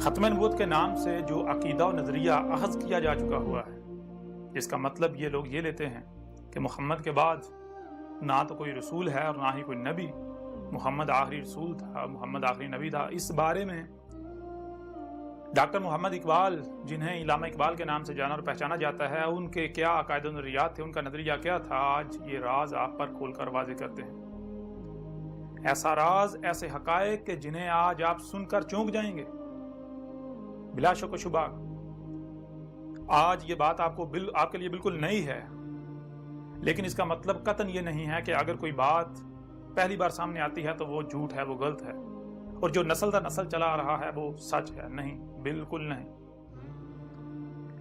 ختم نبوت کے نام سے جو عقیدہ و نظریہ اخذ کیا جا چکا ہوا ہے، جس کا مطلب یہ لوگ یہ لیتے ہیں کہ محمد کے بعد نہ تو کوئی رسول ہے اور نہ ہی کوئی نبی، محمد آخری رسول تھا، محمد آخری نبی تھا۔ اس بارے میں ڈاکٹر محمد اقبال، جنہیں علامہ اقبال کے نام سے جانا اور پہچانا جاتا ہے، ان کے کیا عقائد و نظریات تھے، ان کا نظریہ کیا تھا، آج یہ راز آپ پر کھول کر واضح کرتے ہیں۔ ایسا راز، ایسے حقائق کہ جنہیں آج آپ سن کر چونک جائیں گے۔ بلا شک و شبہ آج یہ بات آپ کے لیے بالکل نئی ہے، لیکن اس کا مطلب قطعاً یہ نہیں ہے کہ اگر کوئی بات پہلی بار سامنے آتی ہے تو وہ جھوٹ ہے، وہ غلط ہے، اور جو نسل در نسل چلا آ رہا ہے وہ سچ ہے۔ نہیں، بالکل نہیں۔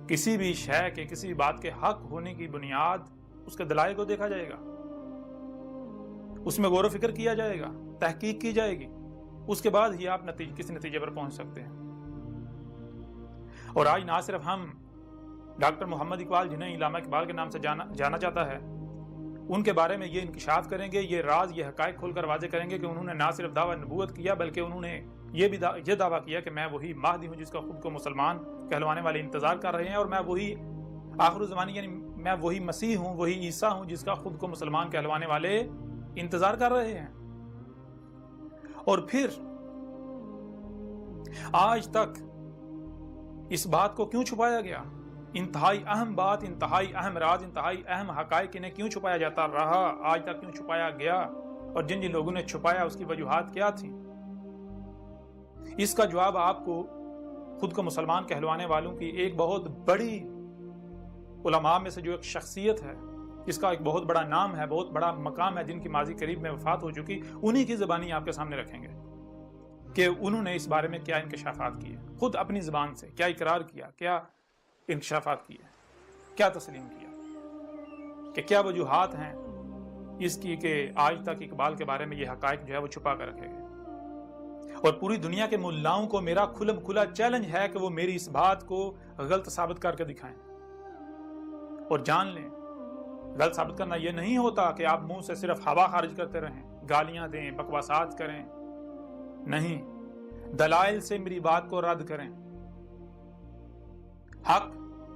کسی بھی شے کے، کسی بھی بات کے حق ہونے کی بنیاد اس کے دلائل کو دیکھا جائے گا، اس میں غور و فکر کیا جائے گا، تحقیق کی جائے گی، اس کے بعد ہی آپ کسی نتیجے پر پہنچ سکتے ہیں۔ اور آج نہ صرف ہم ڈاکٹر محمد اقبال، جنہیں علامہ اقبال کے نام سے جانا جاتا ہے، ان کے بارے میں یہ انکشاف کریں گے، یہ راز، یہ حقائق کھول کر واضح کریں گے کہ انہوں نے نہ صرف دعویٰ نبوت کیا، بلکہ انہوں نے یہ دعویٰ کیا کہ میں وہی مہدی ہوں جس کا خود کو مسلمان کہلوانے والے انتظار کر رہے ہیں، اور میں وہی آخر الزمانی، یعنی میں وہی مسیح ہوں، وہی عیسیٰ ہوں جس کا خود کو مسلمان کہلوانے والے انتظار کر رہے ہیں۔ اور پھر آج تک اس بات کو کیوں چھپایا گیا؟ انتہائی اہم بات، انتہائی اہم راز، انتہائی اہم حقائق انہیں کیوں چھپایا جاتا رہا؟ آج تک کیوں چھپایا گیا؟ اور جن لوگوں نے چھپایا اس کی وجوہات کیا تھیں؟ اس کا جواب آپ کو خود کو مسلمان کہلوانے والوں کی ایک بہت بڑی علماء میں سے جو ایک شخصیت ہے، جس کا ایک بہت بڑا نام ہے، بہت بڑا مقام ہے، جن کی ماضی قریب میں وفات ہو چکی، انہی کی زبانی آپ کے سامنے رکھیں گے کہ انہوں نے اس بارے میں کیا انکشافات کیے، خود اپنی زبان سے کیا اقرار کیا، کیا انکشافات کیے، کیا تسلیم کیا، کہ کیا وجوہات ہیں اس کی کہ آج تک اقبال کے بارے میں یہ حقائق جو ہے وہ چھپا کر رکھے گئے۔ اور پوری دنیا کے ملاؤں کو میرا کھلم کھلا چیلنج ہے کہ وہ میری اس بات کو غلط ثابت کر کے دکھائیں اور جان لیں۔ غلط ثابت کرنا یہ نہیں ہوتا کہ آپ منہ سے صرف ہوا خارج کرتے رہیں، گالیاں دیں، بکواسات کریں، نہیں، دلائل سے میری بات کو رد کریں۔ حق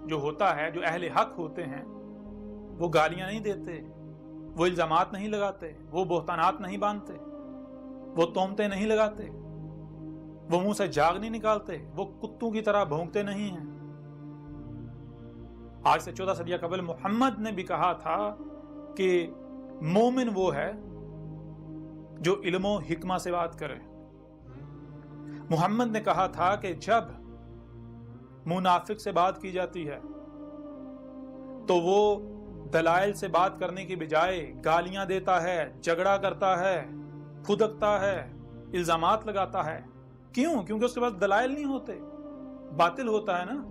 جو ہوتا ہے، جو اہل حق ہوتے ہیں، وہ گالیاں نہیں دیتے، وہ الزامات نہیں لگاتے، وہ بہتانات نہیں باندھتے، وہ تہمتیں نہیں لگاتے، وہ منہ سے جاگ نہیں نکالتے، وہ کتوں کی طرح بھونکتے نہیں ہیں۔ آج سے 14 صدیہ قبل محمد نے بھی کہا تھا کہ مومن وہ ہے جو علم و حکمہ سے بات کرے۔ محمد نے کہا تھا کہ جب منافق سے بات کی جاتی ہے تو وہ دلائل سے بات کرنے کی بجائے گالیاں دیتا ہے، جھگڑا کرتا ہے، پھدکتا ہے، الزامات لگاتا ہے۔ کیوں؟ کیونکہ اس کے پاس دلائل نہیں ہوتے، باطل ہوتا ہے نا۔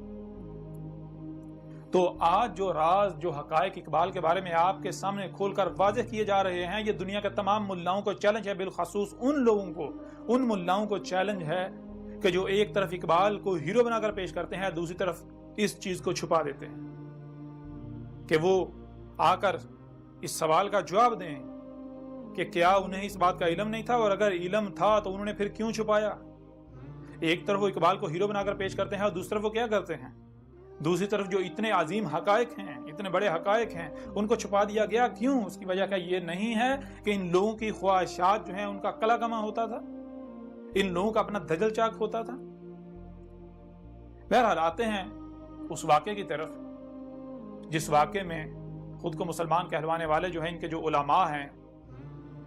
تو آج جو راز، جو حقائق اقبال کے بارے میں آپ کے سامنے کھول کر واضح کیے جا رہے ہیں، یہ دنیا کے تمام ملاؤں کو چیلنج ہے، بالخصوص ان لوگوں کو، ان ملاؤں کو چیلنج ہے کہ جو ایک طرف اقبال کو ہیرو بنا کر پیش کرتے ہیں، دوسری طرف اس چیز کو چھپا دیتے ہیں، کہ وہ آ کر اس سوال کا جواب دیں کہ کیا انہیں اس بات کا علم نہیں تھا، اور اگر علم تھا تو انہوں نے پھر کیوں چھپایا؟ ایک طرف وہ اقبال کو ہیرو بنا کر پیش کرتے ہیں اور دوسری طرف وہ کیا کرتے ہیں؟ دوسری طرف جو اتنے عظیم حقائق ہیں، اتنے بڑے حقائق ہیں، ان کو چھپا دیا گیا۔ کیوں؟ اس کی وجہ کا یہ نہیں ہے کہ ان لوگوں کی خواہشات جو ہیں ان کا کلا کما ہوتا تھا، ان لوگوں کا اپنا دجل چاک ہوتا تھا۔ بہرحال آتے ہیں اس واقعے کی طرف جس واقعے میں خود کو مسلمان کہلوانے والے جو ہیں، ان کے جو علماء ہیں،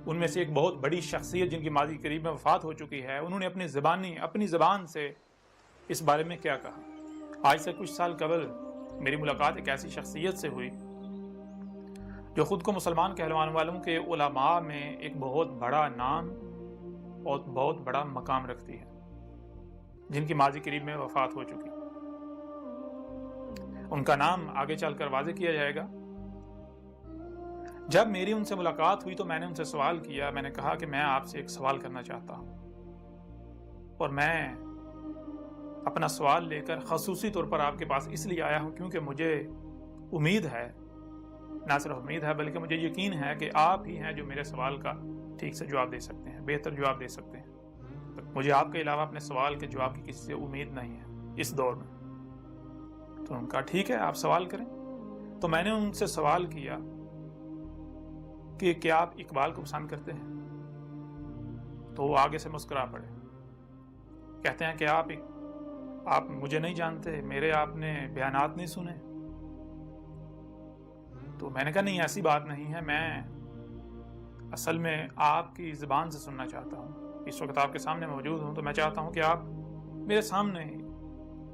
ان میں سے ایک بہت بڑی شخصیت جن کی ماضی قریب میں وفات ہو چکی ہے، انہوں نے اپنی زبان سے اس بارے میں کیا کہا۔ آج سے کچھ سال قبل میری ملاقات ایک ایسی شخصیت سے ہوئی جو خود کو مسلمان کہلوانے والوں کے علماء میں ایک بہت بڑا نام اور بہت بڑا مقام رکھتی ہے، جن کی ماضی قریب میں وفات ہو چکی۔ ان کا نام آگے چل کر واضح کیا جائے گا۔ جب میری ان سے ملاقات ہوئی تو میں نے ان سے سوال کیا، میں نے کہا کہ میں آپ سے ایک سوال کرنا چاہتا ہوں، اور میں اپنا سوال لے کر خصوصی طور پر آپ کے پاس اس لیے آیا ہوں کیونکہ مجھے امید ہے، نہ صرف امید ہے بلکہ مجھے یقین ہے کہ آپ ہی ہیں جو میرے سوال کا ٹھیک سے جواب دے سکتے ہیں، بہتر جواب دے سکتے ہیں۔ مجھے آپ کے علاوہ اپنے سوال کے جواب کی کسی سے امید نہیں ہے اس دور میں۔ تو انہوں نے کہا ٹھیک ہے آپ سوال کریں۔ تو میں نے ان سے سوال کیا کہ کیا آپ اقبال کو پسند کرتے ہیں؟ تو وہ آگے سے مسکرا پڑے، کہتے ہیں کہ آپ مجھے نہیں جانتے، میرے آپ نے بیانات نہیں سنے۔ تو میں نے کہا نہیں ایسی بات نہیں ہے، میں اصل میں آپ کی زبان سے سننا چاہتا ہوں، اس وقت آپ کے سامنے موجود ہوں تو میں چاہتا ہوں کہ آپ میرے سامنے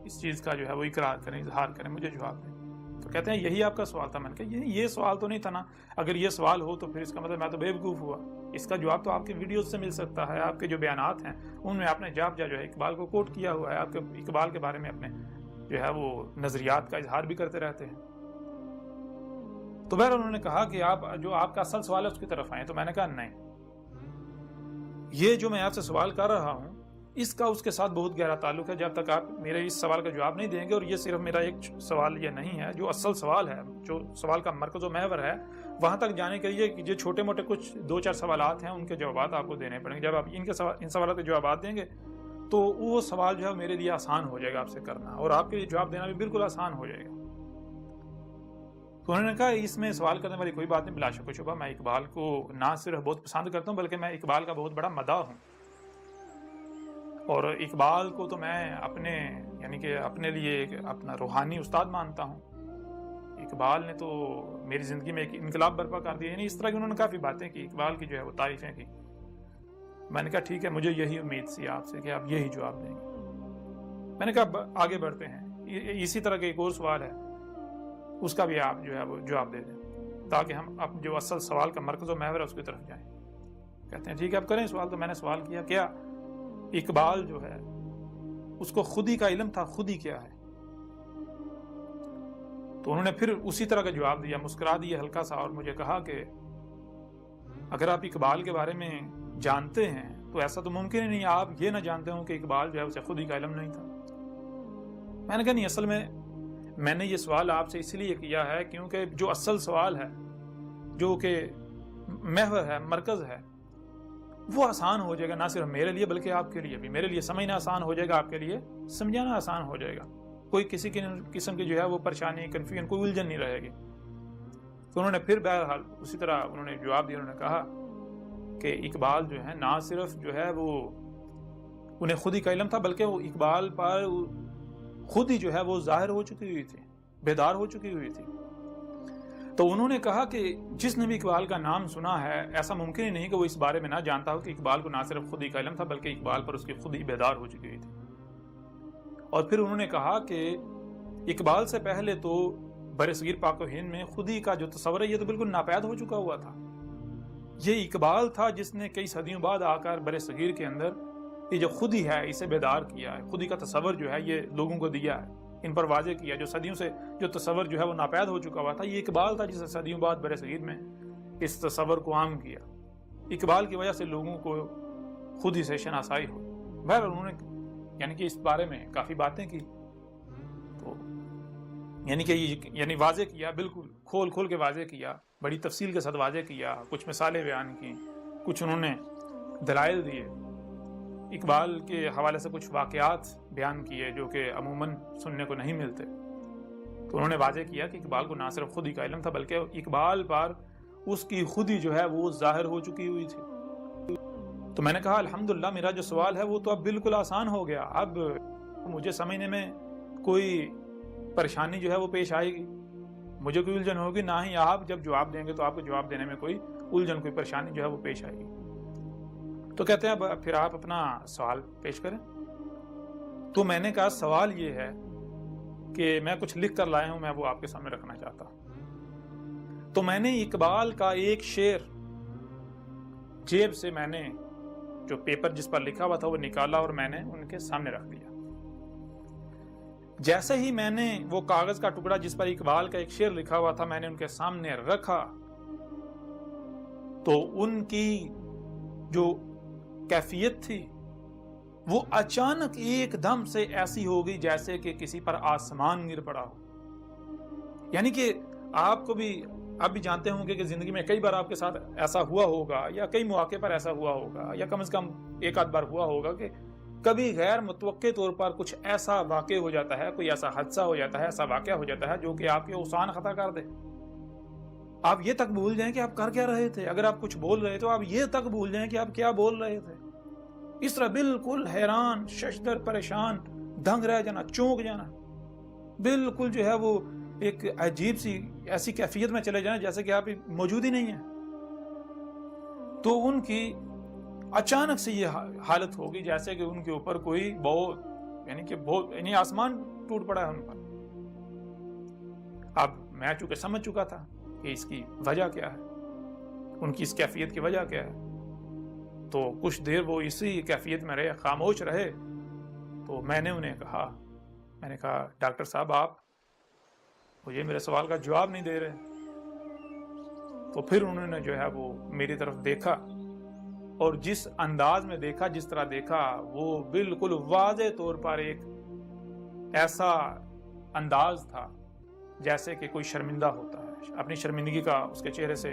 اس چیز کا جو ہے وہ اقرار کریں، اظہار کریں، مجھے جواب دیں۔ تو کہتے ہیں یہی آپ کا سوال تھا۔ میں نے کہا یہ سوال تو نہیں تھا نا، اگر یہ سوال ہو تو پھر اس کا مطلب میں تو بے وقوف ہوا، اس کا جواب تو آپ کی ویڈیوز سے مل سکتا ہے، آپ کے جو بیانات ہیں ان میں آپ نے جا جو ہے اقبال کو کوٹ کیا ہوا ہے، آپ کے اقبال کے بارے میں اپنے جو ہے وہ نظریات کا اظہار بھی کرتے رہتے ہیں۔ تو بہرحال انہوں نے کہا کہ آپ کا اصل سوال ہے اس کی طرف آئیں۔ تو میں نے کہا نہیں، یہ جو میں آپ سے سوال کر رہا ہوں اس کا اس کے ساتھ بہت گہرا تعلق ہے، جب تک آپ میرے اس سوال کا جواب نہیں دیں گے، اور یہ صرف میرا ایک سوال یہ نہیں ہے، جو اصل سوال ہے، جو سوال کا مرکز و محور ہے، وہاں تک جانے کے لیے جو چھوٹے موٹے کچھ 2-4 سوالات ہیں ان کے جوابات آپ کو دینے پڑیں گے۔ جب آپ ان سوالات کے جوابات دیں گے تو وہ سوال جو ہے میرے لیے آسان ہو جائے گا آپ سے کرنا، اور آپ کے لیے جواب دینا بھی بالکل آسان ہو جائے گا۔ تو انہوں نے کہا اس میں سوال کرنے والی کوئی بات نہیں، بلا شک و شبہ میں اقبال کو نہ صرف بہت پسند کرتا ہوں بلکہ میں اقبال کا بہت بڑا مداح ہوں، اور اقبال کو تو میں اپنے لیے اپنا روحانی استاد مانتا ہوں۔ اقبال نے تو میری زندگی میں ایک انقلاب برپا کر دیا، یعنی اس طرح کی انہوں نے کافی باتیں کی، اقبال کی جو ہے وہ تعریفیں کی۔ میں نے کہا ٹھیک ہے، مجھے یہی امید سی آپ سے کہ آپ یہی جواب دیں گے۔ میں نے کہا آگے بڑھتے ہیں، اسی طرح کا ایک اور سوال ہے، اس کا بھی آپ جو ہے وہ جواب دے دیں تاکہ ہم اب جو اصل سوال کا مرکز و محور ہے اس کی طرف جائیں۔ کہتے ہیں ٹھیک ہے آپ کریں سوال۔ تو میں نے سوال کیا کیا اقبال جو ہے اس کو خودی کا علم تھا، خودی کیا ہے؟ تو انہوں نے پھر اسی طرح کا جواب دیا، مسکرا دیا ہلکا سا، اور مجھے کہا کہ اگر آپ اقبال کے بارے میں جانتے ہیں تو ایسا تو ممکن ہی نہیں آپ یہ نہ جانتے ہوں کہ اقبال جو ہے اسے خودی کا علم نہیں تھا۔ میں نے کہا نہیں، اصل میں نے یہ سوال آپ سے اس لیے کیا ہے کیونکہ جو اصل سوال ہے، جو کہ محور ہے، مرکز ہے، وہ آسان ہو جائے گا، نہ صرف میرے لیے بلکہ آپ کے لیے بھی۔ میرے لیے سمجھنا آسان ہو جائے گا، آپ کے لیے سمجھانا آسان ہو جائے گا، کوئی کسی قسم کی جو ہے وہ پریشانی، کنفیوژن، کوئی الجھن نہیں رہے گی۔ تو انہوں نے پھر بہرحال اسی طرح انہوں نے جواب دیا، انہوں نے کہا کہ اقبال جو ہے نہ صرف جو ہے وہ انہیں خود ہی کا علم تھا بلکہ وہ اقبال پر خود ہی جو ہے وہ ظاہر ہو چکی ہوئی تھی، بیدار ہو چکی ہوئی تھی۔ تو انہوں نے کہا کہ جس نے بھی اقبال کا نام سنا ہے ایسا ممکن ہی نہیں کہ وہ اس بارے میں نہ جانتا ہو کہ اقبال کو نہ صرف خود ہی کا علم تھا بلکہ اقبال پر اس کی خود ہی بیدار ہو چکی ہوئی تھی۔ اور پھر انہوں نے کہا کہ اقبال سے پہلے تو برصغیر پاک و ہند میں خودی کا جو تصور ہے یہ تو بالکل ناپید ہو چکا ہوا تھا۔ یہ اقبال تھا جس نے کئی صدیوں بعد آ کر برصغیر کے اندر یہ جو خودی ہے اسے بیدار کیا ہے، خودی کا تصور جو ہے یہ لوگوں کو دیا ہے، ان پر واضح کیا۔ جو صدیوں سے جو تصور جو ہے وہ ناپید ہو چکا ہوا تھا، یہ اقبال تھا جس نے صدیوں بعد برصغیر میں اس تصور کو عام کیا۔ اقبال کی وجہ سے لوگوں کو خود ہی سے شناسائی ہوئی۔ بہرحال انہوں نے یعنی کہ اس بارے میں کافی باتیں کی، تو یعنی واضح کیا، بالکل کھول کے واضح کیا، بڑی تفصیل کے ساتھ واضح کیا، کچھ مثالیں بیان کی، کچھ انہوں نے دلائل دیے، اقبال کے حوالے سے کچھ واقعات بیان کیے جو کہ عموماً سننے کو نہیں ملتے۔ تو انہوں نے واضح کیا کہ اقبال کو نہ صرف خود ہی کا علم تھا بلکہ اقبال پر اس کی خود ہی جو ہے وہ ظاہر ہو چکی ہوئی تھی۔ تو میں نے کہا الحمدللہ میرا جو سوال ہے وہ تو اب بالکل آسان ہو گیا، اب مجھے سمجھنے میں کوئی پریشانی جو ہے وہ پیش آئے گی، مجھے کوئی الجھن ہوگی، نہ ہی آپ جب جواب دیں گے تو آپ کو جواب دینے میں کوئی الجھن، کوئی پریشانی جو ہے وہ پیش آئے گی۔ تو کہتے ہیں اب پھر آپ اپنا سوال پیش کریں۔ تو میں نے کہا سوال یہ ہے کہ میں کچھ لکھ کر لایا ہوں، میں وہ آپ کے سامنے رکھنا چاہتا ہوں۔ تو میں نے اقبال کا ایک شعر جیب سے میں نے جو پیپر جس پر لکھا ہوا تھا وہ نکالا اور میں نے ان کے سامنے رکھ دیا۔ جیسے ہی میں نے وہ کاغذ کا ٹکڑا جس پر اقبال کا ایک شعر لکھا ہوا تھا میں نے ان کے سامنے رکھا تو ان کی جو کیفیت تھی وہ اچانک ایک دم سے ایسی ہو گئی جیسے کہ کسی پر آسمان گر پڑا ہو۔ یعنی کہ آپ کو بھی آپ بھی جانتے ہوں گے کہ زندگی میں کئی بار آپ کے ساتھ ایسا ہوا ہوگا یا کئی مواقع پر ایسا ہوا ہوگا یا کم از کم ایک آدھ بار ہوا ہوگا کہ کبھی غیر متوقع طور پر کچھ ایسا واقع ہو جاتا ہے، کوئی ایسا حادثہ ہو جاتا ہے، ایسا واقعہ ہو جاتا ہے جو کہ آپ کے اوسان خطا کر دے. آپ یہ تک بھول جائیں کہ آپ کر کیا رہے تھے. اگر آپ کچھ بول رہے تو آپ یہ تک بھول جائیں کہ آپ کیا بول رہے تھے. اس طرح بالکل حیران، ششدر، پریشان، دنگ رہ جانا، چونک جانا، بالکل جو ہے وہ ایک عجیب سی ایسی کیفیت میں چلے جائیں جیسے کہ آپ موجود ہی نہیں ہیں. تو ان کی اچانک سے یہ حالت ہوگی جیسے کہ ان کے اوپر کوئی یعنی آسمان ٹوٹ پڑا ہے ان پر. اب میں چونکہ سمجھ چکا تھا کہ اس کی وجہ کیا ہے، ان کی اس کیفیت کی وجہ کیا ہے، تو کچھ دیر وہ اسی کیفیت میں رہے، خاموش رہے. تو میں نے انہیں کہا، ڈاکٹر صاحب آپ مجھے میرے سوال کا جواب نہیں دے رہے. تو پھر انہوں نے جو ہے وہ میری طرف دیکھا، اور جس انداز میں دیکھا، جس طرح دیکھا، وہ بالکل واضح طور پر ایک ایسا انداز تھا جیسے کہ کوئی شرمندہ ہوتا ہے، اپنی شرمندگی کا اس کے چہرے سے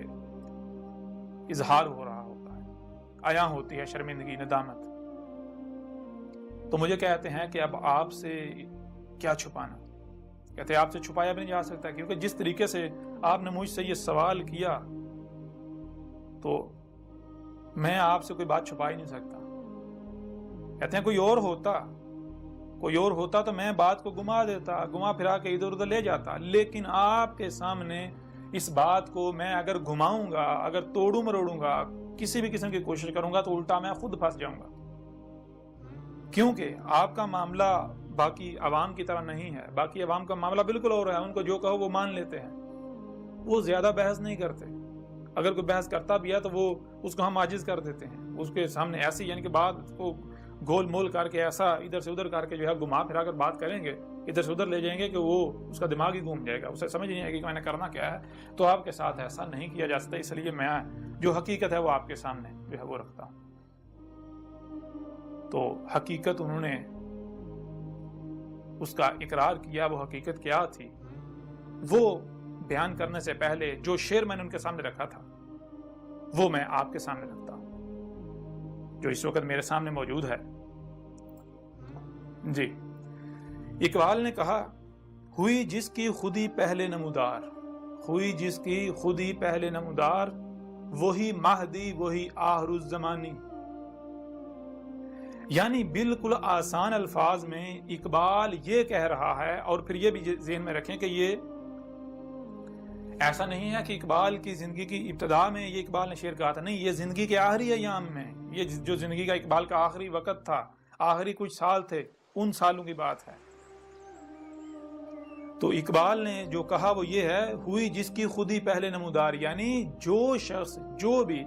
اظہار ہو رہا ہوتا ہے، عیاں ہوتی ہے شرمندگی، ندامت. تو مجھے کہتے ہیں کہ اب آپ سے کیا چھپانا. کہتے ہیں آپ سے چھپایا بھی نہیں جا سکتا، کیونکہ جس طریقے سے آپ نے مجھ سے یہ سوال کیا تو میں آپ سے کوئی بات چھپا ہی نہیں سکتا. کہتے ہیں کوئی اور ہوتا تو میں بات کو گما پھرا کے ادھر ادھر لے جاتا، لیکن آپ کے سامنے اس بات کو میں اگر گھماؤں گا، اگر توڑوں مروڑوں گا، کسی بھی قسم کی کوشش کروں گا تو الٹا میں خود پھنس جاؤں گا. کیونکہ آپ کا معاملہ باقی عوام کی طرح نہیں ہے. باقی عوام کا معاملہ بالکل اور ہے، ان کو جو کہو وہ مان لیتے ہیں، وہ زیادہ بحث نہیں کرتے. اگر کوئی بحث کرتا بھی ہے تو وہ اس کو ہم عاجز کر دیتے ہیں، اس کے سامنے ایسی یعنی کہ بات کو گول مول کر کے ایسا ادھر سے ادھر کر کے جو ہے گھما پھرا کر بات کریں گے، ادھر سے ادھر لے جائیں گے کہ وہ اس کا دماغ ہی گھوم جائے گا، اسے سمجھ نہیں آئے گی کہ میں نے کرنا کیا ہے. تو آپ کے ساتھ ایسا نہیں کیا جا سکتا، اس لیے میں جو حقیقت ہے وہ آپ کے سامنے جو ہے وہ رکھتا ہوں. تو حقیقت انہوں نے اس کا اقرار کیا. وہ حقیقت کیا تھی وہ بیان کرنے سے پہلے جو شعر میں نے ان کے سامنے رکھا تھا وہ میں آپ کے سامنے رکھتا ہوں، جو اس وقت میرے سامنے موجود ہے. جی، اقبال نے کہا، ہوئی جس کی خودی پہلے نمودار، ہوئی جس کی خودی پہلے نمودار، وہی مہدی وہی آخر الزمانی. یعنی بالکل آسان الفاظ میں اقبال یہ کہہ رہا ہے، اور پھر یہ بھی ذہن میں رکھیں کہ یہ ایسا نہیں ہے کہ اقبال کی زندگی کی ابتدا میں یہ اقبال نے شعر کہا تھا، نہیں، یہ زندگی کے آخری ایام میں، یہ جو زندگی کا اقبال کا آخری وقت تھا، آخری کچھ سال تھے، ان سالوں کی بات ہے. تو اقبال نے جو کہا وہ یہ ہے، ہوئی جس کی خودی پہلے نمودار، یعنی جو شخص جو بھی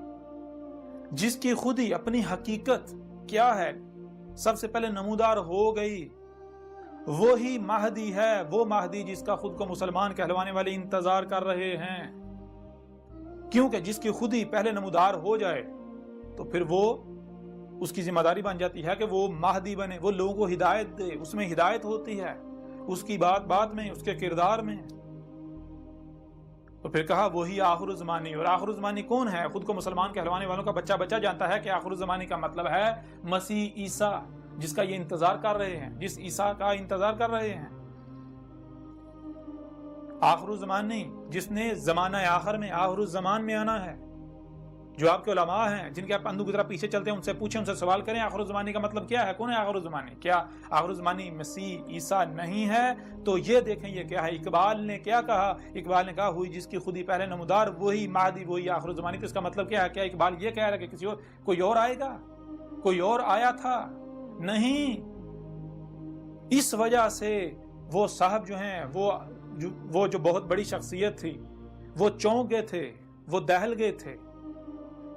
جس کی خودی اپنی حقیقت کیا ہے سب سے پہلے نمودار ہو گئی، وہی مہدی ہے، وہ مہدی جس کا خود کو مسلمان کہلوانے والے انتظار کر رہے ہیں. کیونکہ جس کی خودی پہلے نمودار ہو جائے تو پھر وہ اس کی ذمہ داری بن جاتی ہے کہ وہ مہدی بنے، وہ لوگوں کو ہدایت دے. اس میں ہدایت ہوتی ہے، اس کی بات میں، اس کے کردار میں. تو پھر کہا وہی آخر الزمانی. اور آخر الزمانی کون ہے؟ خود کو مسلمان کہلوانے والوں کا بچہ جانتا ہے کہ آخر الزمانی کا مطلب ہے مسیح عیسیٰ، جس کا یہ انتظار کر رہے ہیں، جس عیسیٰ کا انتظار کر رہے ہیں. آخر الزمانی جس نے زمانہ آخر میں، آخر الزمان میں آنا ہے. جو آپ کے علماء ہیں جن کے آپ اندھو کی طرح پیچھے چلتے ہیں، ان سے پوچھیں، ان سے سوال کریں آخر الزمانی کا مطلب کیا ہے، کون ہے آخر الزمانی؟ کیا آخر الزمانی مسیح عیسیٰ نہیں ہے؟ تو یہ دیکھیں یہ کیا ہے. اقبال نے کیا کہا؟ اقبال نے کہا ہوئی جس کی خودی پہلے نمودار، وہی مہدی وہی آخر الزمانی. تو اس کا مطلب کیا ہے؟ کیا اقبال یہ کہہ رہا ہے کہ کسی اور کوئی اور آئے گا؟ کوئی اور آیا تھا؟ نہیں. اس وجہ سے وہ صاحب جو ہیں وہ جو بہت بڑی شخصیت تھی، وہ چونک گئے تھے، وہ دہل گئے تھے.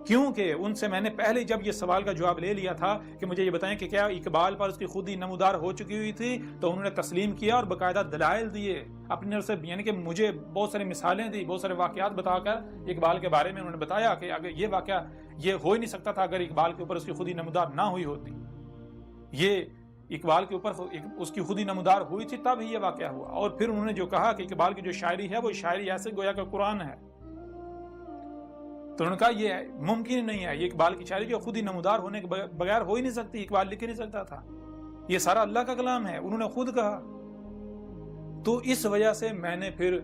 کیونکہ ان سے میں نے پہلے جب یہ سوال کا جواب لے لیا تھا کہ مجھے یہ بتائیں کہ کیا اقبال پر اس کی خودی نمودار ہو چکی ہوئی تھی، تو انہوں نے تسلیم کیا اور باقاعدہ دلائل دیے اپنی طرف سے. یعنی کہ مجھے بہت ساری مثالیں دی، بہت سارے واقعات بتا کر اقبال کے بارے میں انہوں نے بتایا کہ اگر یہ واقعہ یہ ہو ہی نہیں سکتا تھا اگر اقبال کے اوپر اس کی خودی نمودار نہ ہوئی ہوتی. یہ اقبال کے اوپر اس کی خودی نمودار ہوئی تھی تب ہی یہ واقعہ ہوا. اور پھر انہوں نے جو کہا کہ اقبال کی جو شاعری ہے وہ شاعری ایسے گویا کہ قرآن ہے، تو انہوں نے کہا یہ ممکن نہیں ہے، یہ اقبال کی شاعری جو خود ہی نمودار ہونے کے بغیر ہو ہی نہیں سکتی، اقبال لکھ ہی نہیں سکتا تھا، یہ سارا اللہ کا کلام ہے، انہوں نے خود کہا۔ تو اس وجہ سے میں نے پھر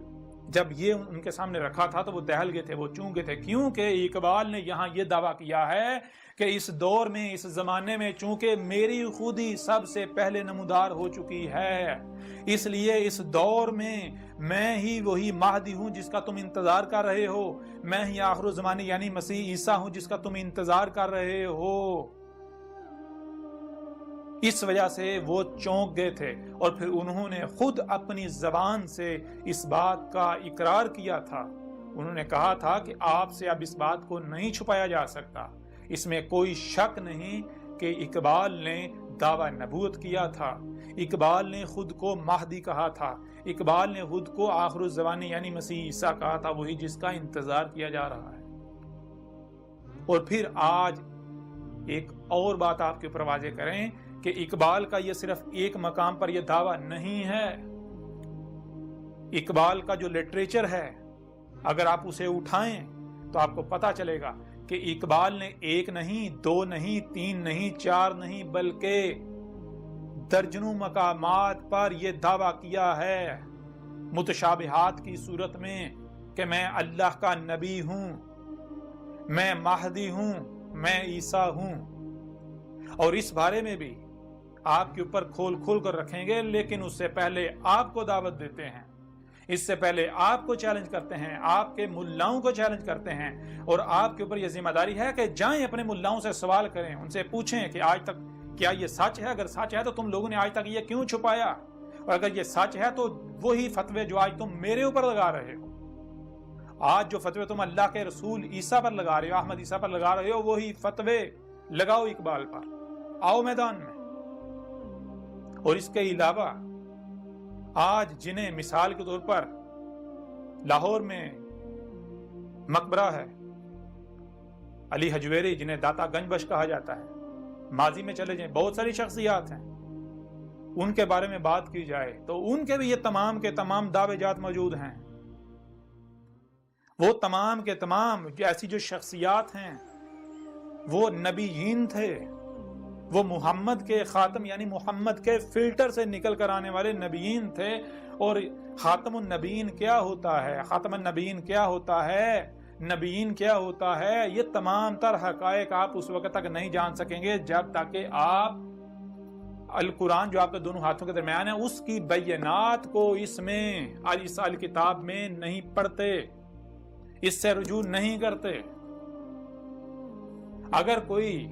جب یہ ان کے سامنے رکھا تھا تو وہ دہل گئے تھے، وہ چونک گئے تھے، کیونکہ اقبال نے یہاں یہ دعویٰ کیا ہے کہ اس دور میں، اس زمانے میں چونکہ میری خودی سب سے پہلے نمودار ہو چکی ہے، اس لیے اس دور میں ہی وہی مہدی ہوں جس کا تم انتظار کر رہے ہو، میں ہی آخر الزمانے یعنی مسیح عیسیٰ ہوں جس کا تم انتظار کر رہے ہو۔ اس وجہ سے وہ چونک گئے تھے، اور پھر انہوں نے خود اپنی زبان سے اس بات کا اقرار کیا تھا۔ انہوں نے کہا تھا کہ آپ سے اب اس بات کو نہیں چھپایا جا سکتا، اس میں کوئی شک نہیں کہ اقبال نے دعویٰ نبوت کیا تھا، اقبال نے خود کو مہدی کہا تھا، اقبال نے خود کو آخر الزمانے یعنی مسیح عیسیٰ کہا تھا، وہی جس کا انتظار کیا جا رہا ہے۔ اور پھر آج ایک اور بات آپ کے اوپر واضح کریں کہ اقبال کا یہ صرف ایک مقام پر یہ دعویٰ نہیں ہے، اقبال کا جو لٹریچر ہے اگر آپ اسے اٹھائیں تو آپ کو پتا چلے گا کہ اقبال نے ایک نہیں، دو نہیں، تین نہیں، چار نہیں، بلکہ درجنوں مقامات پر یہ دعویٰ کیا ہے متشابہات کی صورت میں کہ میں اللہ کا نبی ہوں، میں مہدی ہوں، میں عیسیٰ ہوں۔ اور اس بارے میں بھی آپ کے اوپر کھول کر رکھیں گے، لیکن اس سے پہلے آپ کو دعوت دیتے ہیں، اس سے پہلے آپ کو چیلنج کرتے ہیں، آپ کے ملاؤں کو چیلنج کرتے ہیں، اور آپ کے اوپر یہ ذمہ داری ہے کہ جائیں اپنے ملاؤں سے سوال کریں، ان سے پوچھیں کہ آج تک کیا یہ سچ ہے، اگر سچ ہے تو تم لوگوں نے آج تک یہ کیوں چھپایا، اور اگر یہ سچ ہے تو وہی فتوے جو آج تم میرے اوپر لگا رہے ہو، آج جو فتوے تم اللہ کے رسول عیسیٰ پر لگا رہے ہو، احمد عیسیٰ پر لگا رہے ہو، وہی فتوے لگاؤ اقبال پر، آؤ میدان میں۔ اور اس کے علاوہ آج جنہیں مثال کے طور پر لاہور میں مقبرہ ہے علی حجویری، جنہیں داتا گنج بخش کہا جاتا ہے، ماضی میں چلے جائیں، بہت ساری شخصیات ہیں، ان کے بارے میں بات کی جائے تو ان کے بھی یہ تمام کے تمام دعوے جات موجود ہیں۔ وہ تمام کے تمام ایسی جو شخصیات ہیں وہ نبیین تھے، وہ محمد کے خاتم یعنی محمد کے فلٹر سے نکل کر آنے والے نبیین تھے۔ اور خاتم النبیین کیا ہوتا ہے، خاتم النبیین کیا ہوتا ہے، نبیین کیا ہوتا ہے، یہ تمام تر حقائق آپ اس وقت تک نہیں جان سکیں گے جب تک کہ آپ القرآن جو آپ کے دونوں ہاتھوں کے درمیان ہے اس کی بینات کو اس کتاب میں نہیں پڑھتے، اس سے رجوع نہیں کرتے۔ اگر کوئی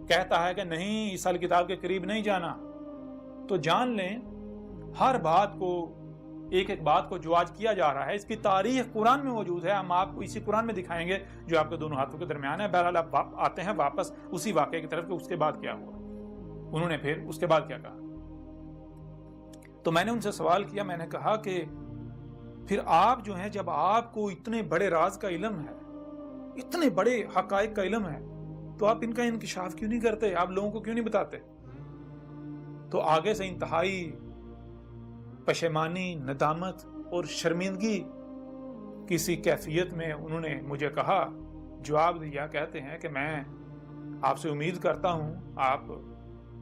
کہتا ہے کہ نہیں اس کتاب کے قریب نہیں جانا، تو جان لیں ہر بات کو، ایک ایک بات کو جو آج کیا جا رہا ہے اس کی تاریخ قرآن میں موجود ہے، ہم آپ کو اسی قرآن میں دکھائیں گے جو آپ کے دونوں ہاتھوں کے درمیان ہے۔ بہرحال آپ آتے ہیں واپس اسی واقعے کی طرف کہ اس کے بعد کیا ہوا، انہوں نے پھر اس کے بعد کیا کہا۔ تو میں نے ان سے سوال کیا، میں نے کہا کہ پھر آپ جو ہیں، جب آپ کو اتنے بڑے راز کا علم ہے، اتنے بڑے حقائق کا علم ہے، تو آپ ان کا انکشاف کیوں نہیں کرتے، آپ لوگوں کو کیوں نہیں بتاتے؟ تو آگے سے انتہائی پشیمانی، ندامت اور شرمندگی کسی کیفیت میں انہوں نے مجھے کہا، جواب دیا، کہتے ہیں کہ میں آپ سے امید کرتا ہوں، آپ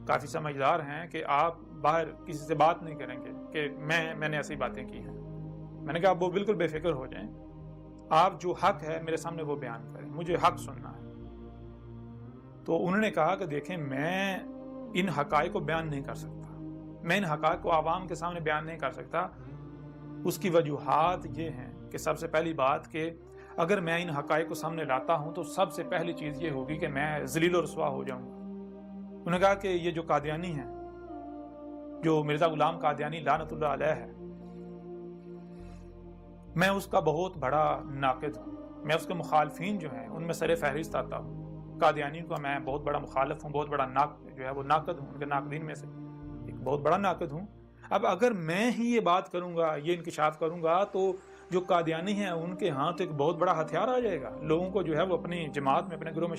کافی سمجھدار ہیں کہ آپ باہر کسی سے بات نہیں کریں گے کہ میں نے ایسی باتیں کی ہیں۔ میں نے کہا آپ وہ بالکل بے فکر ہو جائیں، آپ جو حق ہے میرے سامنے وہ بیان کریں، مجھے حق سننا ہے۔ تو انہوں نے کہا کہ دیکھیں میں ان حقائق کو بیان نہیں کر سکتا، میں ان حقائق کو عوام کے سامنے بیان نہیں کر سکتا۔ اس کی وجوہات یہ ہیں کہ سب سے پہلی بات کہ اگر میں ان حقائق کو سامنے لاتا ہوں تو سب سے پہلی چیز یہ ہوگی کہ میں ذلیل و رسوا ہو جاؤں گا۔ انہوں نے کہا کہ یہ جو قادیانی ہیں، جو مرزا غلام قادیانی لعنت اللہ علیہ ہے، میں اس کا بہت بڑا ناقد ہوں، میں اس کے مخالفین جو ہیں ان میں سر فہرست آتا ہوں، قادیانی کا میں بہت بڑا مخالف ہوں، بہت بڑا ناقد ہوں، ان کے ناقدین میں سے ایک بہت بڑا ناقد ہوں۔ اب اگر میں ہی یہ بات کروں گا، یہ انکشاف کروں گا، تو جو قادیانی ہیں ان کے ہاں تو ایک بہت بڑا ہتھیار آ جائے گا، لوگوں کو جو ہے وہ اپنی جماعت میں، اپنے گروہ میں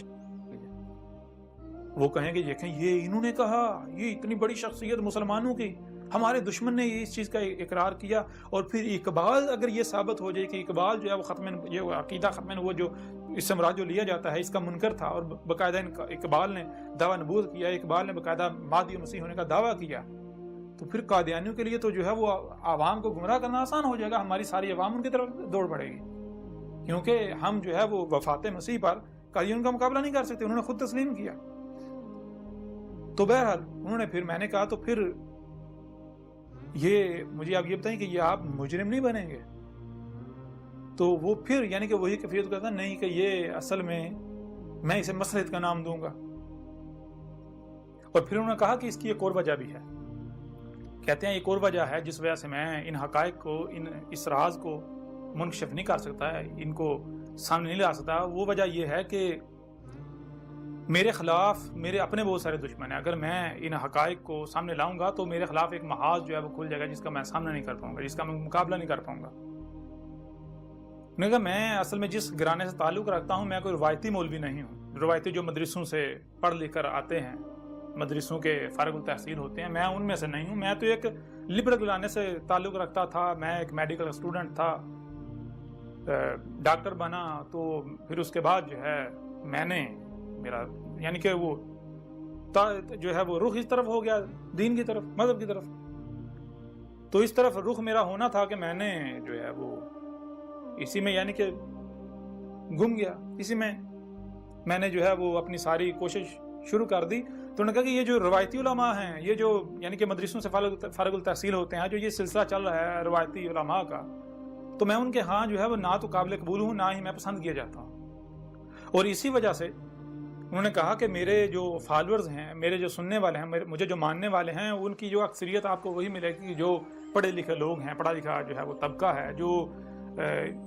وہ کہیں گے دیکھیں یہ انہوں نے کہا، یہ اتنی بڑی شخصیت مسلمانوں کی، ہمارے دشمن نے اس چیز کا اقرار کیا، اور پھر اقبال اگر یہ ثابت ہو جائے کہ اقبال جو ہے وہ یہ عقیدہ ختم وہ جو اس سے مراد جو لیا جاتا ہے اس کا منکر تھا، اور باقاعدہ اقبال نے دعویٰ نبوت کیا، اقبال نے باقاعدہ مہدی مسیح ہونے کا دعویٰ کیا، تو پھر قادیانیوں کے لیے تو جو ہے وہ عوام کو گمراہ کرنا آسان ہو جائے گا، ہماری ساری عوام ان کی طرف دوڑ پڑے گی، کیونکہ ہم جو ہے وہ وفات مسیح پر قادیانیوں کا مقابلہ نہیں کر سکتے، انہوں نے خود تسلیم کیا۔ تو بہرحال انہوں نے پھر میں نے کہا تو پھر یہ مجھے آپ یہ بتائیں کہ یہ آپ مجرم نہیں بنیں گے؟ تو وہ پھر یعنی کہ وہی کیفیت کرتا نہیں کہ یہ اصل میں اسے مصلحت کا نام دوں گا، اور پھر انہوں نے کہا کہ اس کی ایک اور وجہ بھی ہے، کہتے ہیں ایک اور وجہ ہے جس وجہ سے میں ان حقائق کو اس راز کو منکشف نہیں کر سکتا ہے، ان کو سامنے نہیں لا سکتا، وہ وجہ یہ ہے کہ میرے خلاف میرے اپنے بہت سارے دشمن ہیں، اگر میں ان حقائق کو سامنے لاؤں گا تو میرے خلاف ایک محاذ جو ہے وہ کھل جائے گا جس کا میں سامنا نہیں کر پاؤں گا، جس کا میں مقابلہ نہیں کر پاؤں گا۔ میں اصل میں جس گھرانے سے تعلق رکھتا ہوں میں کوئی روایتی مولوی نہیں ہوں، روایتی جو مدرسوں سے پڑھ لکھ کر آتے ہیں، مدرسوں کے فارغ التحصیل ہوتے ہیں، میں ان میں سے نہیں ہوں، میں تو ایک لبرل گھرانے سے تعلق رکھتا تھا، میں ایک میڈیکل اسٹوڈنٹ تھا، ڈاکٹر بنا، تو پھر اس کے بعد جو ہے میں نے میرا یعنی کہ وہ جو ہے وہ رخ اس طرف ہو گیا، دین کی طرف، مذہب کی طرف، تو اس طرف رخ میرا ہونا تھا کہ میں نے جو ہے وہ اسی میں یعنی کہ گم گیا، اسی میں نے جو ہے وہ اپنی ساری کوشش شروع کر دی۔ تو انہوں نے کہا کہ یہ جو روایتی علماء ہیں، یہ جو یعنی کہ مدرسوں سے فارغ التحصیل ہوتے ہیں، جو یہ سلسلہ چل رہا ہے روایتی علماء کا، تو میں ان کے ہاں جو ہے وہ نہ تو قابل قبول ہوں، نہ ہی میں پسند کیا جاتا ہوں، اور اسی وجہ سے انہوں نے کہا کہ میرے جو فالورز ہیں، میرے جو سننے والے ہیں، مجھے جو ماننے والے ہیں، ان کی جو اکثریت آپ کو وہی ملے گی جو پڑھے لکھے لوگ ہیں، پڑھا لکھا جو ہے وہ طبقہ ہے، جو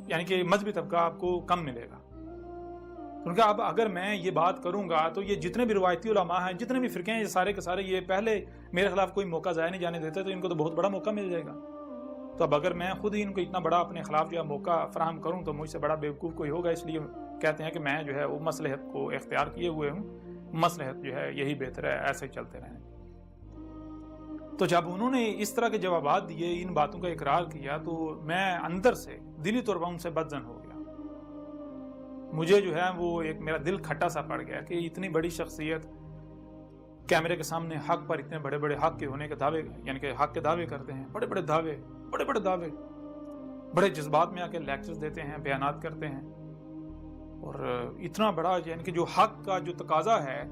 یعنی کہ مذہبی طبقہ آپ کو کم ملے گا۔ کیونکہ اب اگر میں یہ بات کروں گا تو یہ جتنے بھی روایتی علماء ہیں، جتنے بھی فرقے ہیں، یہ سارے کے سارے یہ پہلے میرے خلاف کوئی موقع ضائع نہیں جانے دیتے، تو ان کو تو بہت بڑا موقع مل جائے گا۔ تو اب اگر میں خود ہی ان کو اتنا بڑا اپنے خلاف جو ہے موقع فراہم کروں تو مجھ سے بڑا بیوقوف کوئی ہوگا، اس لیے کہتے ہیں کہ میں جو ہے وہ مصلحت کو اختیار کیے ہوئے ہوں، مصلحت جو ہے یہی بہتر ہے، ایسے ہی چلتے رہیں۔ تو جب انہوں نے اس طرح کے جوابات دیے، ان باتوں کا اقرار کیا، تو میں اندر سے دلی طور پر ان سے بدظن ہو گیا، مجھے جو ہے وہ ایک میرا دل کھٹا سا پڑ گیا کہ اتنی بڑی شخصیت کیمرے کے سامنے حق پر اتنے بڑے بڑے حق کے ہونے کے دعوے، یعنی کہ حق کے دعوے کرتے ہیں، بڑے بڑے دعوے، بڑے جذبات میں آ کے لیکچرز دیتے ہیں، بیانات کرتے ہیں، اور اتنا بڑا یعنی کہ جو حق کا جو تقاضا ہے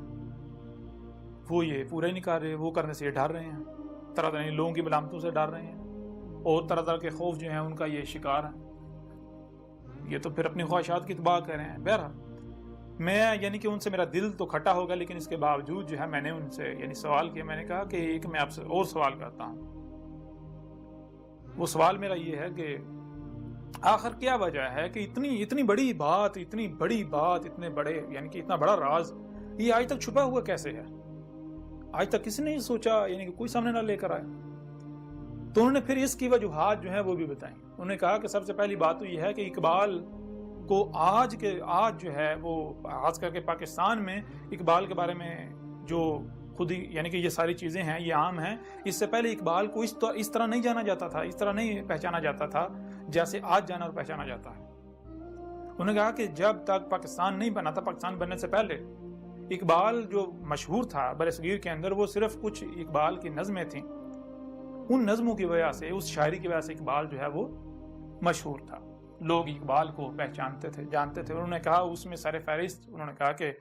وہ یہ پورا ہی نہیں کر رہے، وہ کرنے سے یہ ڈر رہے ہیں، طرح طرح لوگوں کی ملامتوں سے ڈر رہے ہیں، اور طرح طرح کے خوف جو ہیں ان کا یہ شکار ہیں، یہ تو پھر اپنی خواہشات کی تباہ کر رہے ہیں۔ بہرحال میں یعنی کہ ان سے میرا دل تو کھٹا ہوگا، لیکن اس کے باوجود جو ہے میں نے ان سے یعنی سوال کیا، میں نے کہا کہ ایک میں آپ سے اور سوال کرتا ہوں۔ وہ سوال میرا یہ ہے کہ آخر کیا وجہ ہے کہ اتنی بڑی بات، اتنے بڑے یعنی کہ اتنا بڑا راز یہ آج تک چھپا ہوا کیسے ہے؟ آج تک کسی نے نہیں سوچا، یعنی کہ کوئی سامنے نہ لے کر آئے۔ تو انہوں نے پھر اس کی وجوہات جو ہیں وہ بھی بتائیں۔ انہوں نے کہا کہ سب سے پہلی بات تو یہ ہے کہ اقبال کو آج جو ہے وہ خاص کر کے پاکستان میں اقبال کے بارے میں جو خود ہی یعنی کہ یہ ساری چیزیں ہیں یہ عام ہیں، اس سے پہلے اقبال کو اس طرح نہیں جانا جاتا تھا، اس طرح نہیں پہچانا جاتا تھا جیسے آج جانا اور پہچانا جاتا ہے۔ انہوں نے کہا کہ جب تک پاکستان نہیں بنا تھا، پاکستان بننے سے پہلے اقبال جو مشہور تھا برصغیر کے اندر، وہ صرف کچھ اقبال کی نظمیں تھیں، ان نظموں کی وجہ سے، اس شاعری کی وجہ سے اقبال جو ہے وہ مشہور تھا، لوگ اقبال کو پہچانتے تھے، جانتے تھے۔ انہوں نے کہا اس میں سر فہرست انہوں نے کہا کہ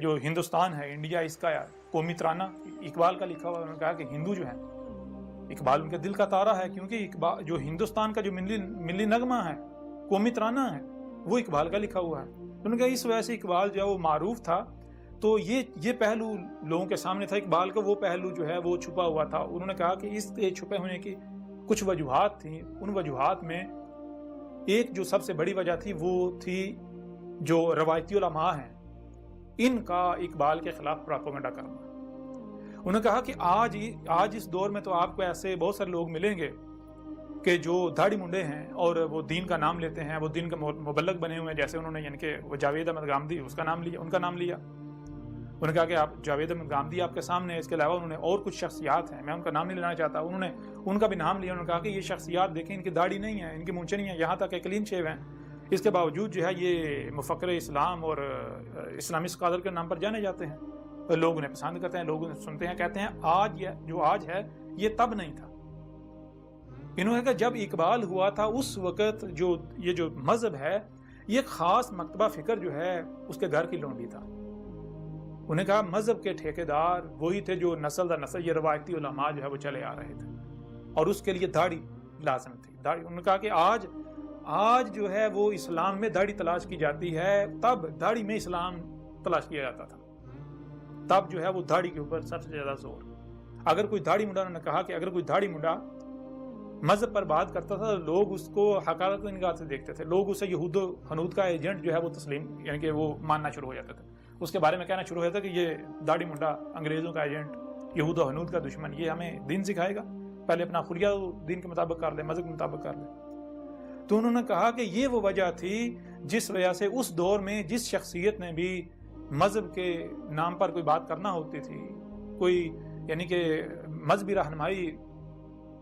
جو ہندوستان ہے، انڈیا، اس کا قومی ترانہ اقبال کا لکھا ہوا ہے۔ انہوں نے کہا کہ ہندو جو ہیں اقبال ان کے دل کا تارہ ہے، کیونکہ اقبال جو ہندوستان کا جو ملی نغمہ ہے، قومی ترانہ ہے، وہ اقبال کا لکھا ہوا ہے۔ انہوں نے کہا اس وجہ سے اقبال جو ہے وہ معروف تھا۔ تو یہ پہلو لوگوں کے سامنے تھا، اقبال کا وہ پہلو جو ہے وہ چھپا ہوا تھا۔ انہوں نے کہا کہ اس چھپے ہونے کی کچھ وجوہات تھیں، ان وجوہات میں ایک جو سب سے بڑی وجہ تھی وہ تھی جو روایتی علماء ہیں ان کا اقبال کے خلاف پروپیگنڈا کرنا۔ انہوں نے کہا کہ آج اس دور میں تو آپ کو ایسے بہت سارے لوگ ملیں گے کہ جو داڑھی منڈے ہیں اور وہ دین کا نام لیتے ہیں، وہ دین کا مبلغ بنے ہوئے ہیں، جیسے انہوں نے یعنی کہ وہ جاوید احمد گامدی ان کا نام لیا۔ انہوں نے کہا کہ آپ جاوید احمد گامدی آپ کے سامنے ہے، اس کے علاوہ انہوں نے اور کچھ شخصیات ہیں، میں ان کا نام نہیں لینا چاہتا، انہوں نے ان کا بھی نام لیا، انہوں نے کہا کہ یہ شخصیات دیکھیں ان کی داڑھی نہیں ہے، ان کی مونچھیں نہیں ہیں، یہاں تک کہ کلین شیو ہیں، اس کے باوجود جو ہے یہ مفکر اسلام اور اسلامی اسکالر کے نام پر جانے جاتے ہیں، لوگ انہیں پسند کرتے ہیں، لوگ انہیں سنتے ہیں، کہتے ہیں آج جو آج ہے یہ تب نہیں تھا۔ انہوں نے کہا جب اقبال ہوا تھا اس وقت یہ جو مذہب ہے یہ ایک خاص مکتبہ فکر جو ہے اس کے گھر کی لونڈی تھا۔ انہوں نے کہا مذہب کے ٹھیکیدار وہی تھے جو نسل در نسل یہ روایتی علماء جو ہے وہ چلے آ رہے تھے، اور اس کے لیے داڑھی لازم تھی۔ داڑھی، انہوں نے کہا کہ آج جو ہے وہ اسلام میں داڑھی تلاش کی جاتی ہے، تب داڑھی میں اسلام تلاش کیا جاتا تھا، تب جو ہے وہ داڑھی کے اوپر سب سے زیادہ زور۔ اگر کوئی داڑھی منڈا، انہوں نے کہا کہ اگر کوئی داڑھی منڈا مذہب پر بات کرتا تھا لوگ اس کو حقارت کی نگاہ سے دیکھتے تھے، لوگ اسے یہود و حنود کا ایجنٹ جو ہے وہ تسلیم یعنی کہ وہ ماننا شروع ہو جاتے تھے، اس کے بارے میں کہنا شروع ہو جاتا کہ یہ داڑھی منڈا انگریزوں کا ایجنٹ، یہود و حنود کا دشمن، یہ ہمیں دین سکھائے گا، پہلے اپنا خلیہ دین کے مطابق کر لے، مذہب کے مطابق کر لے۔ تو انہوں نے کہا کہ یہ وہ وجہ تھی جس وجہ سے اس دور میں جس شخصیت نے بھی مذہب کے نام پر کوئی بات کرنا ہوتی تھی، کوئی یعنی کہ مذہبی رہنمائی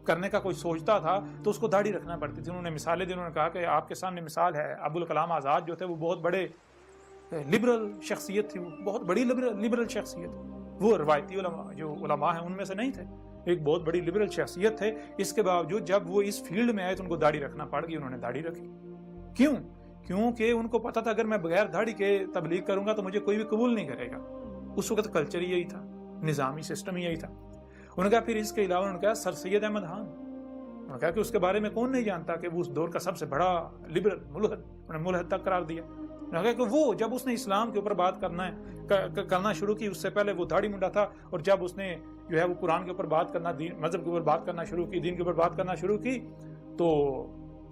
کرنے کا کوئی سوچتا تھا تو اس کو داڑھی رکھنا پڑتی تھی۔ انہوں نے مثالیں دی، انہوں نے کہا کہ آپ کے سامنے مثال ہے ابوالکلام آزاد جو تھے، وہ بہت بڑے لبرل شخصیت تھی، وہ بہت بڑی لبرل شخصیت، وہ روایتی علماء ہیں ان میں سے نہیں تھے، ایک بہت بڑی لبرل شخصیت تھے، اس کے باوجود جب وہ اس فیلڈ میں آئے تو ان کو داڑھی رکھنا پڑ گئی، انہوں نے داڑھی رکھی۔ کیونکہ ان کو پتا تھا اگر میں بغیر داڑھی کے تبلیغ کروں گا تو مجھے کوئی بھی قبول نہیں کرے گا، اس وقت کلچر یہی تھا، نظامی سسٹم یہی تھا۔ انہوں نے کہا پھر اس کے علاوہ انہوں نے کہا سر سید احمد خان، انہوں نے کہا کہ اس کے بارے میں کون نہیں جانتا کہ وہ اس دور کا سب سے بڑا لبرل ملحد تک قرار دیا۔ انہوں نے کہا کہ وہ جب اس نے اسلام کے اوپر بات کرنا شروع کی، اس سے پہلے وہ داڑھی منڈا تھا، اور جب اس نے جو ہے وہ قرآن کے اوپر بات کرنا، مذہب کے اوپر بات کرنا شروع کی، دین کے اوپر بات کرنا شروع کی، تو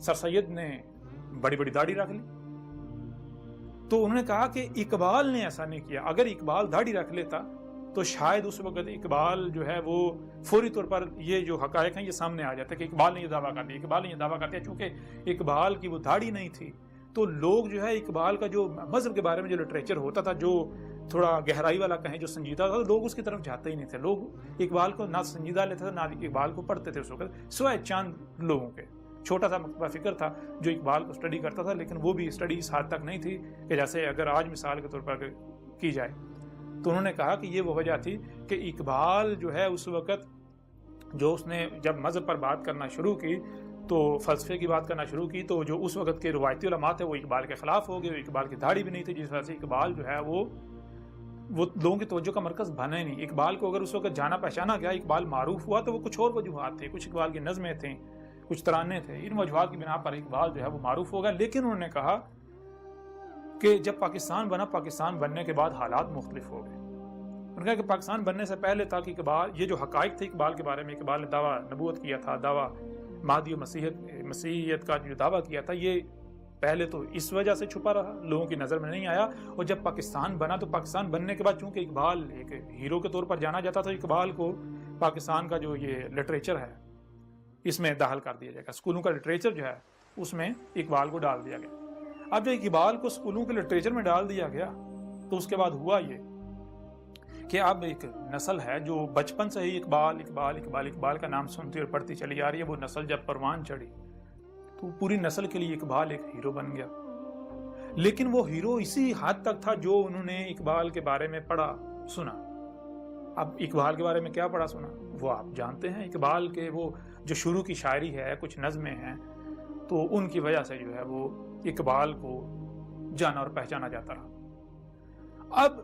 سر سید نے بڑی بڑی داڑھی رکھ لی۔ تو انہوں نے کہا کہ اقبال نے ایسا نہیں کیا، اگر اقبال داڑھی رکھ لیتا تو شاید اس وقت اقبال جو ہے وہ فوری طور پر یہ جو حقائق ہیں یہ سامنے آ جاتے کہ اقبال نے یہ دعویٰ کر دیا، اقبال نے یہ دعویٰ کر دیا۔ چونکہ اقبال کی وہ داڑھی نہیں تھی تو لوگ جو ہے اقبال کا جو مذہب کے بارے میں جو لٹریچر ہوتا تھا، جو تھوڑا گہرائی والا کہیں، جو سنجیدہ تھا، لوگ اس کی طرف جاتے ہی نہیں تھے، لوگ اقبال کو نہ سنجیدہ لیتے تھے نہ اقبال کو پڑھتے تھے اس وقت، سوائے چاند لوگوں کے۔ چھوٹا سا مکتبہ فکر تھا جو اقبال کو اسٹڈی کرتا تھا، لیکن وہ بھی اسٹڈی اس حد تک نہیں تھی کہ جیسے اگر آج مثال کے طور پر کی جائے۔ تو انہوں نے کہا کہ یہ وہ وجہ تھی کہ اقبال جو ہے اس وقت جو اس نے جب مذہب پر بات کرنا شروع کی تو فلسفے کی بات کرنا شروع کی، تو جو اس وقت کے روایتی علماء تھے وہ اقبال کے خلاف ہو گئے، اقبال کی داڑھی بھی نہیں تھی، جس وجہ سے اقبال جو ہے وہ لوگوں کی توجہ کا مرکز بنا ہی نہیں۔ اقبال کو اگر اس وقت جانا پہچانا گیا، اقبال معروف ہوا تو وہ کچھ اور وجوہات تھے، کچھ اقبال کی نظمیں تھیں، کچھ ترانے تھے، ان وجوہات کی بنا پر اقبال جو ہے وہ معروف ہو گیا۔ لیکن انہوں نے کہا کہ جب پاکستان بنا، پاکستان بننے کے بعد حالات مختلف ہو گئے۔ انہوں نے کہا کہ پاکستان بننے سے پہلے تک اقبال یہ جو حقائق تھے اقبال کے بارے میں، اقبال نے دعویٰ نبوت کیا تھا، دعویٰ مہدی و مسیحیت کا جو دعویٰ کیا تھا، یہ پہلے تو اس وجہ سے چھپا رہا، لوگوں کی نظر میں نہیں آیا، اور جب پاکستان بنا تو پاکستان بننے کے بعد چونکہ اقبال ایک ہیرو کے طور پر جانا جاتا تھا، اقبال کو پاکستان کا جو یہ لٹریچر ہے اس میں داخل کر دیا جائے گا، اسکولوں کا لٹریچر جو ہے اس میں اقبال کو ڈال دیا گیا۔ اب جب اقبال کو اسکولوں کے لٹریچر میں ڈال دیا گیا تو اس کے بعد ہوا یہ کہ اب ایک نسل ہے جو بچپن سے ہی اقبال کا نام سنتی اور پڑھتی چلی آ رہی ہے، وہ نسل جب پروان چڑھی تو پوری نسل کے لیے اقبال ایک ہیرو بن گیا۔ لیکن وہ ہیرو اسی حد تک تھا جو انہوں نے اقبال کے بارے میں پڑھا سنا۔ اب اقبال کے بارے میں کیا پڑھا سنا وہ آپ جانتے ہیں، اقبال کے وہ جو شروع کی شاعری ہے، کچھ نظمیں ہیں، تو ان کی وجہ سے جو ہے وہ اقبال کو جانا اور پہچانا جاتا رہا۔ اب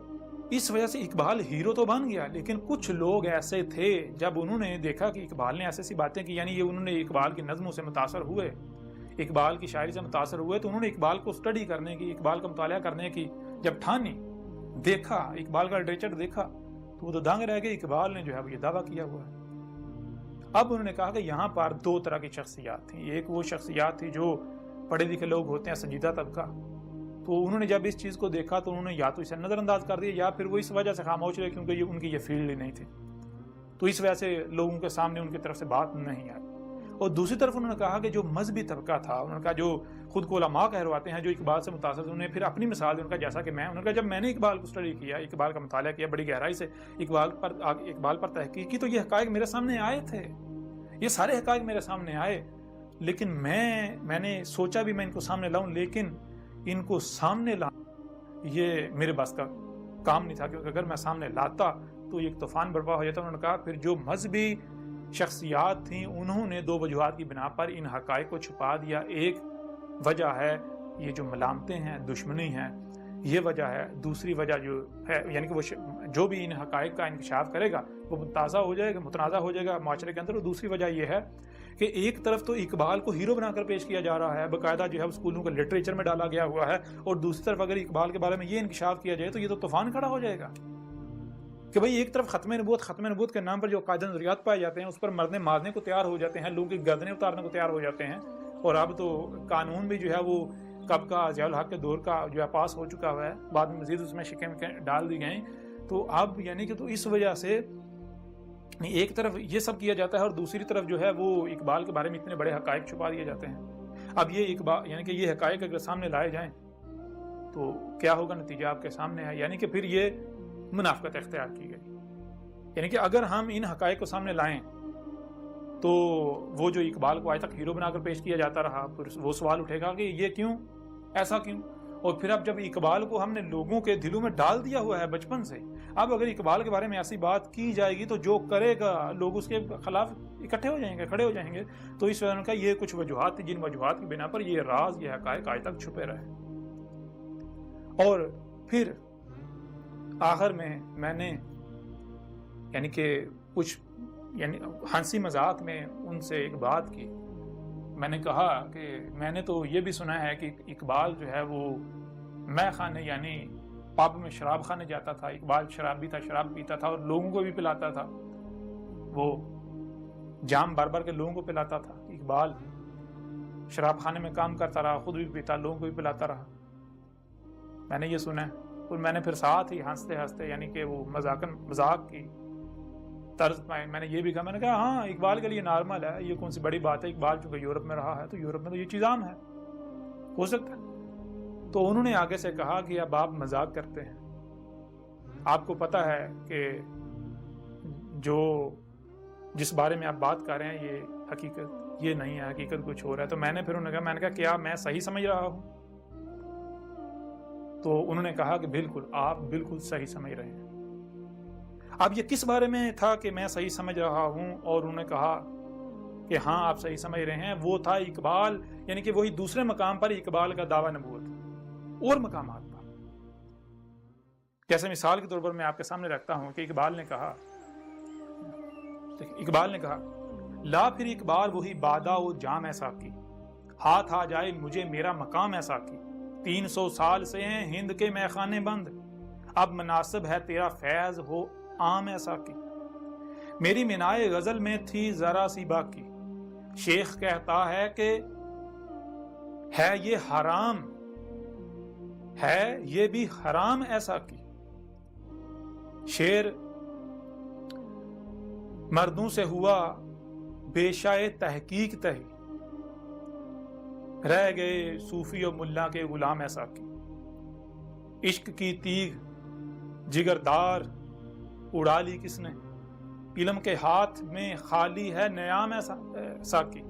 اس وجہ سے اقبال ہیرو تو بن گیا، لیکن کچھ لوگ ایسے تھے جب انہوں نے دیکھا کہ اقبال نے ایسی باتیں کی، یعنی یہ انہوں نے اقبال کی نظموں سے متاثر ہوئے، اقبال کی شاعری سے متاثر ہوئے، تو انہوں نے اقبال کو اسٹڈی کرنے کی، اقبال کا مطالعہ کرنے کی جب ٹھانی، دیکھا اقبال کا لٹریچر دیکھا، تو وہ تو دانگ رہ گئے، اقبال نے جو ہے وہ یہ دعویٰ کیا ہوا ہے۔ اب انہوں نے کہا کہ یہاں پر دو طرح کی شخصیات تھیں، ایک وہ شخصیات تھی جو پڑھے لکھے لوگ ہوتے ہیں، سنجیدہ طبقہ، تو انہوں نے جب اس چیز کو دیکھا تو انہوں نے یا تو اسے نظر انداز کر دیا یا پھر وہ اس وجہ سے خاموش رہے کیونکہ ان کی یہ فیلڈ ہی نہیں تھی، تو اس وجہ سے لوگوں کے سامنے ان کی طرف سے بات نہیں آئی۔ اور دوسری طرف انہوں نے کہا کہ جو مذہبی طبقہ تھا، انہوں نے کہا جو خود کو علماء کہلواتے ہیں، جو اقبال سے متاثر تھے، انہیں پھر اپنی مثال دی، ان کا جیسا کہ انہوں نے کہا جب میں نے اقبال کو اسٹڈی کیا، اقبال کا مطالعہ کیا بڑی گہرائی سے، اقبال پر تحقیق کی، تو یہ حقائق میرے سامنے آئے تھے، یہ سارے حقائق میرے سامنے آئے، لیکن میں نے سوچا بھی میں ان کو سامنے لاؤں، لیکن ان کو سامنے لانا یہ میرے بس کا کام نہیں تھا، کیونکہ اگر میں سامنے لاتا تو ایک طوفان برپا ہو جاتا۔ انہوں نے کہا پھر جو مذہبی شخصیات تھیں انہوں نے دو وجوہات کی بنا پر ان حقائق کو چھپا دیا۔ ایک وجہ ہے یہ جو ملامتیں ہیں، دشمنی ہیں، یہ وجہ ہے۔ دوسری وجہ جو ہے یعنی کہ وہ جو بھی ان حقائق کا انکشاف کرے گا وہ متنازع ہو جائے گا معاشرے کے اندر۔ اور دوسری وجہ یہ ہے کہ ایک طرف تو اقبال کو ہیرو بنا کر پیش کیا جا رہا ہے، باقاعدہ جو ہے اسکولوں کے لٹریچر میں ڈالا گیا ہوا ہے، اور دوسری طرف اگر اقبال کے بارے میں یہ انکشاف کیا جائے تو یہ تو طوفان کھڑا ہو جائے گا کہ بھئی ایک طرف ختم نبوت کے نام پر جو قاعدہ نظریات پائے جاتے ہیں اس پر مرنے مارنے کو تیار ہو جاتے ہیں، لوگوں کی گردنیں اتارنے کو تیار ہو جاتے ہیں، اور اب تو قانون بھی جو ہے وہ کب کا ضیاء الحق کے دور کا جو ہے پاس ہو چکا ہوا ہے، بعد میں مزید اس میں شکیں ڈال دی گئیں۔ تو اب یعنی کہ تو اس وجہ سے ایک طرف یہ سب کیا جاتا ہے اور دوسری طرف جو ہے وہ اقبال کے بارے میں اتنے بڑے حقائق چھپا دیے جاتے ہیں۔ اب یہ اقبال یعنی کہ یہ حقائق اگر سامنے لائے جائیں تو کیا ہوگا، نتیجہ آپ کے سامنے ہے، یعنی کہ پھر یہ منافقت اختیار کی گئی۔ یعنی کہ اگر ہم ان حقائق کو سامنے لائیں تو وہ جو اقبال کو آج تک ہیرو بنا کر پیش کیا جاتا رہا، پھر وہ سوال اٹھے گا کہ یہ کیوں، ایسا کیوں؟ اور پھر اب جب اقبال کو ہم نے لوگوں کے دلوں میں ڈال دیا ہوا ہے بچپن سے، اب اگر اقبال کے بارے میں ایسی بات کی جائے گی تو جو کرے گا لوگ اس کے خلاف اکٹھے ہو جائیں گے، کھڑے ہو جائیں گے۔ تو اس وجہ کا یہ کچھ وجوہات تھی جن وجوہات کی بنا پر یہ راز، یہ حقائق آج تک چھپے رہے۔ اور پھر آخر میں نے یعنی کہ کچھ ہنسی مذاق میں ان سے ایک بات کی، میں نے کہا کہ میں نے تو یہ بھی سنا ہے کہ اقبال جو ہے وہ مے خانے یعنی پب میں شراب خانے جاتا تھا، اقبال شرابی تھا، شراب پیتا تھا اور لوگوں کو بھی پلاتا تھا، وہ جام بھر بھر کے لوگوں کو پلاتا تھا۔ اقبال شراب خانے میں کام کرتا رہا، خود بھی پیتا، لوگوں کو بھی پلاتا رہا، میں نے یہ سنا ہے۔ اور میں نے پھر ساتھ ہی ہنستے ہنستے یعنی کہ وہ مذاق کی طرز میں نے یہ بھی کہا، میں نے کہا ہاں اقبال کے لیے نارمل ہے، یہ کون سی بڑی بات ہے، اقبال چونکہ یورپ میں رہا ہے تو یورپ میں تو یہ چیز عام ہے، ہو سکتا ہے۔ تو انہوں نے آگے سے کہا کہ اب آپ مذاق کرتے ہیں، آپ کو پتہ ہے کہ جس بارے میں آپ بات کر رہے ہیں یہ حقیقت یہ نہیں ہے، حقیقت کچھ اور ہے۔ تو میں نے کہا کیا میں صحیح سمجھ رہا ہوں؟ تو انہوں نے کہا کہ بالکل، آپ بالکل صحیح سمجھ رہے ہیں۔ اب یہ کس بارے میں تھا کہ میں صحیح سمجھ رہا ہوں؟ اور انہوں نے کہا کہ ہاں آپ صحیح سمجھ رہے ہیں، وہ تھا اقبال یعنی کہ وہی دوسرے مقام پر اقبال کا دعویٰ نبوت اور مقامات پر۔ جیسے مثال کے طور پر میں آپ کے سامنے رکھتا ہوں کہ اقبال نے کہا لا پھر اقبال وہی بادہ و جام ایسا کی، ہاتھ آ جائے مجھے میرا مقام ایسا کی، 300 سال سے ہیں ہند کے میخانے بند، اب مناسب ہے تیرا فیض ہو عام ایسا کی، میری منائے غزل میں تھی ذرا سی باقی، شیخ کہتا ہے کہ ہے یہ حرام، ہے یہ بھی حرام ایسا کی، شعر مردوں سے ہوا بیشائے تحقیق تہی، رہ گئے صوفی و ملا کے غلام ایسا کی، عشق کی تیغ جگردار اڑا لی کس نے، علم کے ہاتھ میں خالی ہے نیام ایسا کی،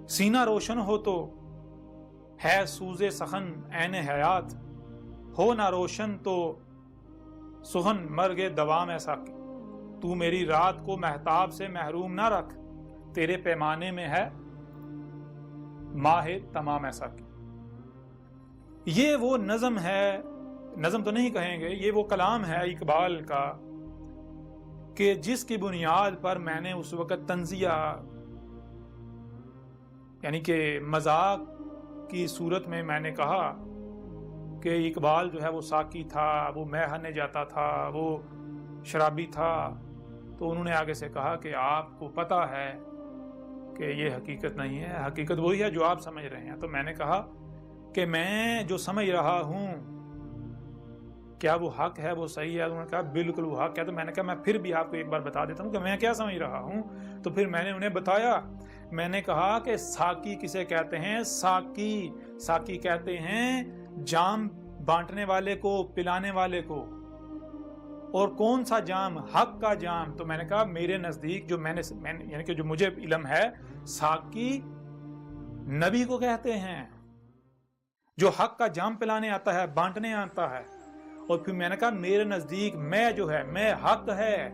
سینہ روشن ہو تو ہے سوز سخن عین حیات، ہو نہ روشن تو سخن مرگ دوام ایسا کی، تو میری رات کو مہتاب سے محروم نہ رکھ، تیرے پیمانے میں ہے ماہ تمام ایسا کی۔ یہ وہ نظم ہے، نظم تو نہیں کہیں گے، یہ وہ کلام ہے اقبال کا کہ جس کی بنیاد پر میں نے اس وقت طنزیہ یعنی کہ مذاق کی صورت میں نے کہا کہ اقبال جو ہے وہ ساقی تھا، وہ مے خانے جاتا تھا، وہ شرابی تھا۔ تو انہوں نے آگے سے کہا کہ آپ کو پتہ ہے کہ یہ حقیقت نہیں ہے، حقیقت وہی ہے جو آپ سمجھ رہے ہیں۔ تو میں نے کہا کہ میں جو سمجھ رہا ہوں کیا وہ حق ہے، وہ صحیح ہے؟ انہوں نے کہا بالکل وہ حق ہے۔ تو میں نے کہا میں پھر بھی آپ کو ایک بار بتا دیتا ہوں کہ میں کیا سمجھ رہا ہوں۔ تو پھر میں نے انہیں بتایا میں نے کہا کہ ساقی کسے کہتے ہیں؟ ساقی کہتے ہیں جام بانٹنے والے کو، پلانے والے کو۔ اور کون سا جام؟ حق کا جام۔ تو میں نے کہا میرے نزدیک جو میں نے یعنی کہ جو مجھے علم ہے، ساقی نبی کو کہتے ہیں جو حق کا جام پلانے آتا ہے، بانٹنے آتا ہے۔ اور پھر میں نے کہا میرے نزدیک میں جو ہے، میں حق ہے۔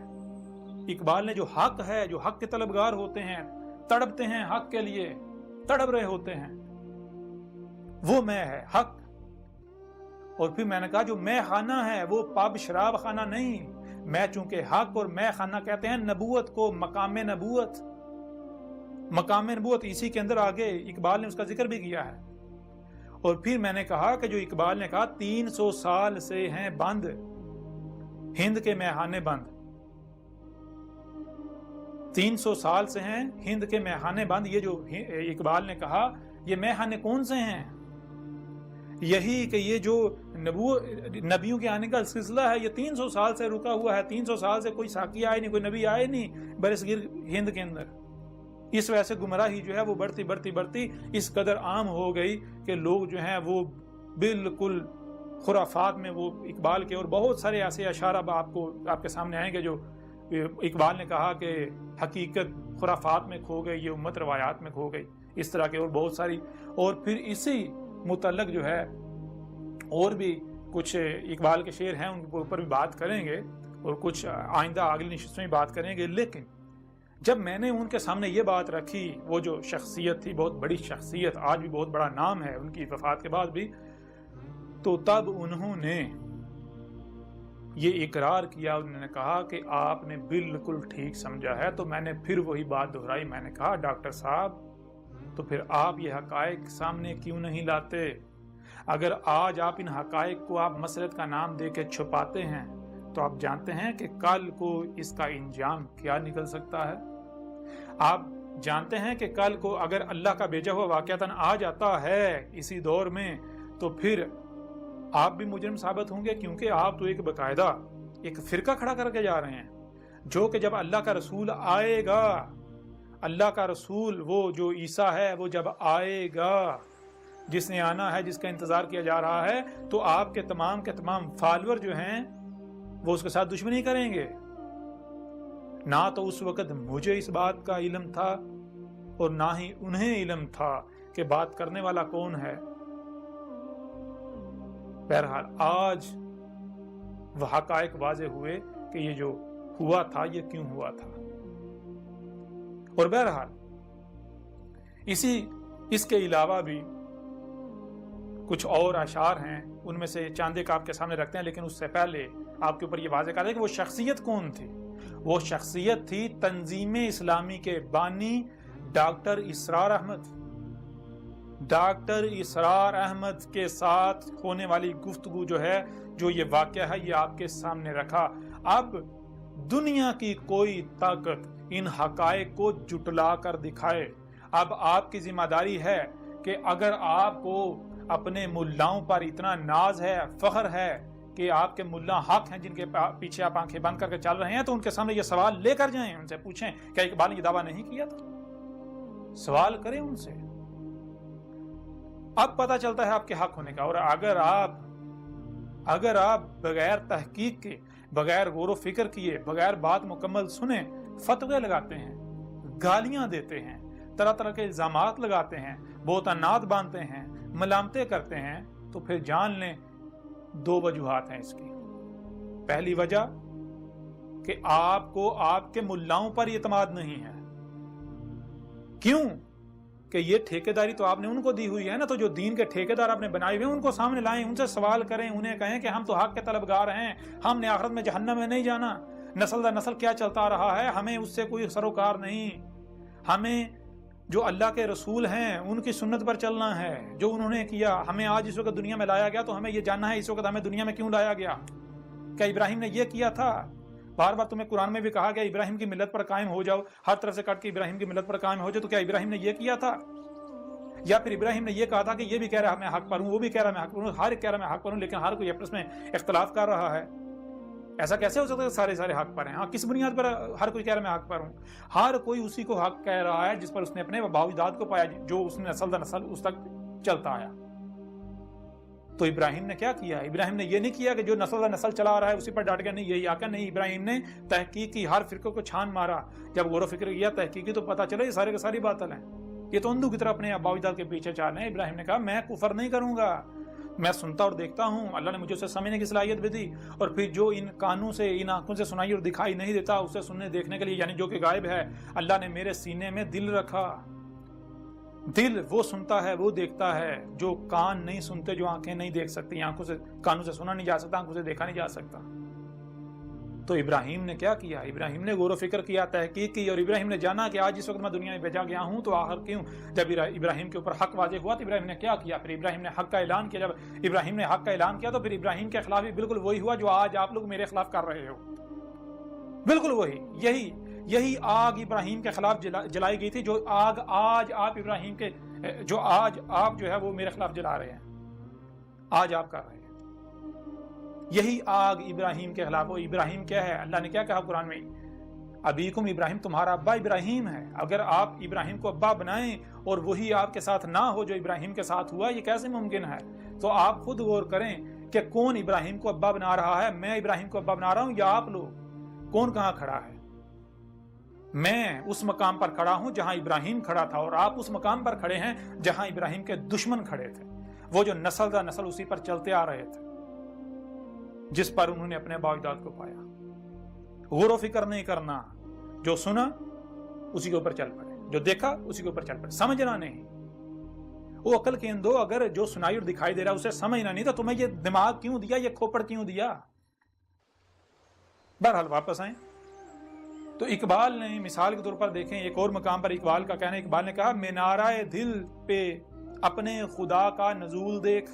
اقبال نے جو حق ہے، جو حق کے طلبگار ہوتے ہیں، تڑپتے ہیں حق کے لیے، تڑپ رہے ہوتے ہیں، وہ میں ہے، حق۔ اور پھر میں نے کہا جو میں خانہ ہے وہ پب شراب خانہ نہیں، میں چونکہ حق اور میں خانہ کہتے ہیں نبوت کو، مقام نبوت۔ مقام نبوت اسی کے اندر آگے اقبال نے اس کا ذکر بھی کیا ہے۔ اور پھر میں نے کہا کہ جو اقبال نے کہا 300 سال سے ہیں بند ہند کے میخانے، بند 300 سال سے ہیں ہند کے میخانے بند، یہ جو اقبال نے کہا یہ میخانے کون سے ہیں؟ یہی کہ یہ جو نبیوں کے آنے کا سلسلہ ہے یہ 300 سال سے رکا ہوا ہے۔ 300 سال سے کوئی ساقی آئے نہیں، کوئی نبی آئے نہیں برصغیر ہند کے اندر۔ اس وجہ سے گمراہی جو ہے وہ بڑھتی اس قدر عام ہو گئی کہ لوگ جو ہیں وہ بالکل خرافات میں، وہ اقبال کے اور بہت سارے ایسے اشعار اب آپ کے سامنے آئیں گے جو اقبال نے کہا کہ حقیقت خرافات میں کھو گئی، یہ امت روایات میں کھو گئی، اس طرح کے اور بہت ساری۔ اور پھر اسی متعلق جو ہے اور بھی کچھ اقبال کے شعر ہیں، ان کے اوپر بھی بات کریں گے اور کچھ آئندہ اگلی نشست میں بات کریں گے۔ لیکن جب میں نے ان کے سامنے یہ بات رکھی، وہ جو شخصیت تھی، بہت بڑی شخصیت، آج بھی بہت بڑا نام ہے ان کی وفات کے بعد بھی، تو تب انہوں نے یہ اقرار کیا، انہوں نے کہا کہ آپ نے بالکل ٹھیک سمجھا ہے۔ تو میں نے پھر وہی بات دہرائی، میں نے کہا ڈاکٹر صاحب تو پھر آپ یہ حقائق سامنے کیوں نہیں لاتے؟ اگر آج آپ ان حقائق کو آپ مسلط کا نام دے کے چھپاتے ہیں تو آپ جانتے ہیں کہ کل کو اس کا انجام کیا نکل سکتا ہے۔ آپ جانتے ہیں کہ کل کو اگر اللہ کا بھیجا ہوا واقعتاً آ جاتا ہے اسی دور میں تو پھر آپ بھی مجرم ثابت ہوں گے، کیونکہ آپ تو ایک باقاعدہ ایک فرقہ کھڑا کر کے جا رہے ہیں جو کہ جب اللہ کا رسول آئے گا، اللہ کا رسول وہ جو عیسیٰ ہے وہ جب آئے گا، جس نے آنا ہے، جس کا انتظار کیا جا رہا ہے، تو آپ کے تمام فالوور جو ہیں وہ اس کے ساتھ دشمنی کریں گے۔ نہ تو اس وقت مجھے اس بات کا علم تھا اور نہ ہی انہیں علم تھا کہ بات کرنے والا کون ہے۔ بہرحال آج وہ حقائق واضح ہوئے کہ یہ جو ہوا تھا یہ کیوں ہوا تھا۔ اور بہرحال اس کے علاوہ بھی کچھ اور اشعار ہیں، ان میں سے چاند ایک آپ کے سامنے رکھتے ہیں، لیکن اس سے پہلے آپ کے اوپر یہ واضح کر دیں کہ وہ شخصیت کون تھی۔ وہ شخصیت تھی تنظیم اسلامی کے بانی ڈاکٹر اسرار احمد۔ ڈاکٹر اسرار احمد کے ساتھ ہونے والی گفتگو جو ہے، جو یہ واقعہ ہے، یہ آپ کے سامنے رکھا۔ اب دنیا کی کوئی طاقت ان حقائق کو جٹلا کر دکھائے۔ اب آپ کی ذمہ داری ہے کہ اگر آپ کو اپنے ملاؤں پر اتنا ناز ہے، فخر ہے کہ آپ کے ملا حق ہیں جن کے پیچھے آپ آنکھیں بند کر کے چل رہے ہیں، تو ان کے سامنے یہ سوال لے کر جائیں، ان سے پوچھیں کیا اقبال نے یہ دعویٰ نہیں کیا تھا؟ سوال کریں ان سے، اب پتہ چلتا ہے آپ کے حق ہونے کا۔ اور اگر آپ بغیر تحقیق کے، بغیر غور و فکر کیے، بغیر بات مکمل سنے فتوے لگاتے ہیں، گالیاں دیتے ہیں، طرح طرح کے الزامات لگاتے ہیں، بہتانات باندھتے ہیں، ملامتیں کرتے ہیں، تو پھر جان لیں دو وجوہات ہیں اس کی۔ پہلی وجہ کہ آپ کو آپ کے ملاؤں پر اعتماد نہیں ہے۔ کیوں؟ کہ یہ ٹھیکیداری تو آپ نے ان کو دی ہوئی ہے نا، تو جو دین کے ٹھیکیدار آپ نے بنائے ہوئے ہیں ان کو سامنے لائیں، ان سے سوال کریں، انہیں کہیں کہ ہم تو حق کے طلبگار ہیں، ہم نے آخرت میں جہنم میں نہیں جانا، نسل در نسل کیا چلتا رہا ہے، ہمیں اس سے کوئی سروکار نہیں، ہمیں جو اللہ کے رسول ہیں ان کی سنت پر چلنا ہے، جو انہوں نے کیا۔ ہمیں آج اس وقت دنیا میں لایا گیا تو ہمیں یہ جاننا ہے اس وقت ہمیں دنیا میں کیوں لایا گیا۔ کیا ابراہیم نے یہ کیا تھا؟ بار بار تمہیں قرآن میں بھی کہا گیا ابراہیم کی ملت پر قائم ہو جاؤ، ہر طرف سے کٹ کے ابراہیم کی ملت پر قائم ہو جاؤ، تو کیا ابراہیم نے یہ کیا تھا؟ یا پھر ابراہیم نے یہ کہا تھا کہ یہ بھی کہہ رہا ہے میں حق پر ہوں، وہ بھی کہہ رہا ہے میں حق پر ہوں، ہر ایک کہہ رہا ہے میں حق پر ہوں، لیکن ہر کوئی آپس میں اختلاف کر رہا ہے۔ ایسا کیسے ہو سکتا ہے سارے سارے حق پر ہیں؟ ہاں، کس بنیاد پر ہر کوئی کہہ رہا ہے میں حق پر ہوں؟ ہر کوئی اسی کو حق کہہ رہا ہے جس پر اس نے اپنے آباء و اجداد کو پایا، جو اس نے نسل در نسل اس تک چلتا آیا۔ تو ابراہیم نے کیا کیا؟ ابراہیم نے یہ نہیں کیا کہ جو نسل در نسل چلا رہا ہے اسی پر ڈٹ گیا، نہیں یہی آقا، نہیں، ابراہیم نے تحقیق کی، ہر فرقے کو چھان مارا، جب غور و فکر کیا، تحقیق کی، تو پتہ چلا یہ سارے کے ساری باطل ہیں، یہ تو اندھو کی طرح اپنے آباء و اجداد کے پیچھے چل رہے ہیں۔ ابراہیم نے کہا میں کفر نہیں کروں گا، میں سنتا اور دیکھتا ہوں، اللہ نے مجھے اسے سمجھنے کی صلاحیت بھی دی، اور پھر جو ان کانوں سے، ان آنکھوں سے سنائی اور دکھائی نہیں دیتا، اسے سننے دیکھنے کے لیے، یعنی جو کہ غائب ہے، اللہ نے میرے سینے میں دل رکھا۔ دل وہ سنتا ہے، وہ دیکھتا ہے جو کان نہیں سنتے، جو آنکھیں نہیں دیکھ سکتی، آنکھوں سے، کانوں سے سنا نہیں جا سکتا، آنکھوں سے دیکھا نہیں جا سکتا۔ تو ابراہیم نے کیا کیا؟ ابراہیم نے غور و فکر کیا، تحقیق کی، اور ابراہیم نے جانا کہ آج اس وقت میں دنیا میں بھیجا گیا ہوں تو آخر کیوں؟ جب ابراہیم کے اوپر حق واضح ہوا تو ابراہیم نے کیا کیا؟ پھر ابراہیم نے حق کا اعلان کیا۔ جب ابراہیم نے حق کا اعلان کیا تو پھر ابراہیم کے خلاف بھی بالکل وہی ہوا جو آج آپ لوگ میرے خلاف کر رہے ہو، بالکل وہی، یہی آگ ابراہیم کے خلاف جلائی گئی تھی، جو آگ آج آپ ابراہیم کے، جو آج آپ جو ہے وہ میرے خلاف جلا رہے ہیں، آج آپ کر رہے ہیں، یہی آگ ابراہیم کے خلاف ہو۔ ابراہیم کیا ہے؟ اللہ نے کیا کہا قرآن میں؟ ابیکم ابراہیم، تمہارا ابا ابراہیم ہے۔ اگر آپ ابراہیم کو ابا بنائیں اور وہی آپ کے ساتھ نہ ہو جو ابراہیم کے ساتھ ہوا، یہ کیسے ممکن ہے؟ تو آپ خود غور کریں کہ کون ابراہیم کو ابا بنا رہا ہے؟ میں ابراہیم کو ابا بنا رہا ہوں یا آپ لوگ؟ کون کہاں کھڑا ہے؟ میں اس مقام پر کھڑا ہوں جہاں ابراہیم کھڑا تھا، اور آپ اس مقام پر کھڑے ہیں جہاں ابراہیم کے دشمن کھڑے تھے، وہ جو نسل در نسل اسی پر چلتے آ رہے تھے، جس پر انہوں نے اپنے آباء و اجداد کو پایا۔ غور و فکر نہیں کرنا، جو سنا اسی کے اوپر چل پڑے، جو دیکھا اسی کے اوپر چل پڑے، سمجھنا نہیں۔ وہ عقل کے اندو، اگر جو سنائی اور دکھائی دے رہا اسے سمجھنا نہیں تو تمہیں یہ دماغ کیوں دیا، یہ کھوپڑ کیوں دیا؟ بہرحال واپس آئیں تو اقبال نے مثال کے طور پر دیکھیں، ایک اور مقام پر اقبال کا کہنا ہے، اقبال نے کہا مینارہ دل پہ اپنے خدا کا نزول دیکھ،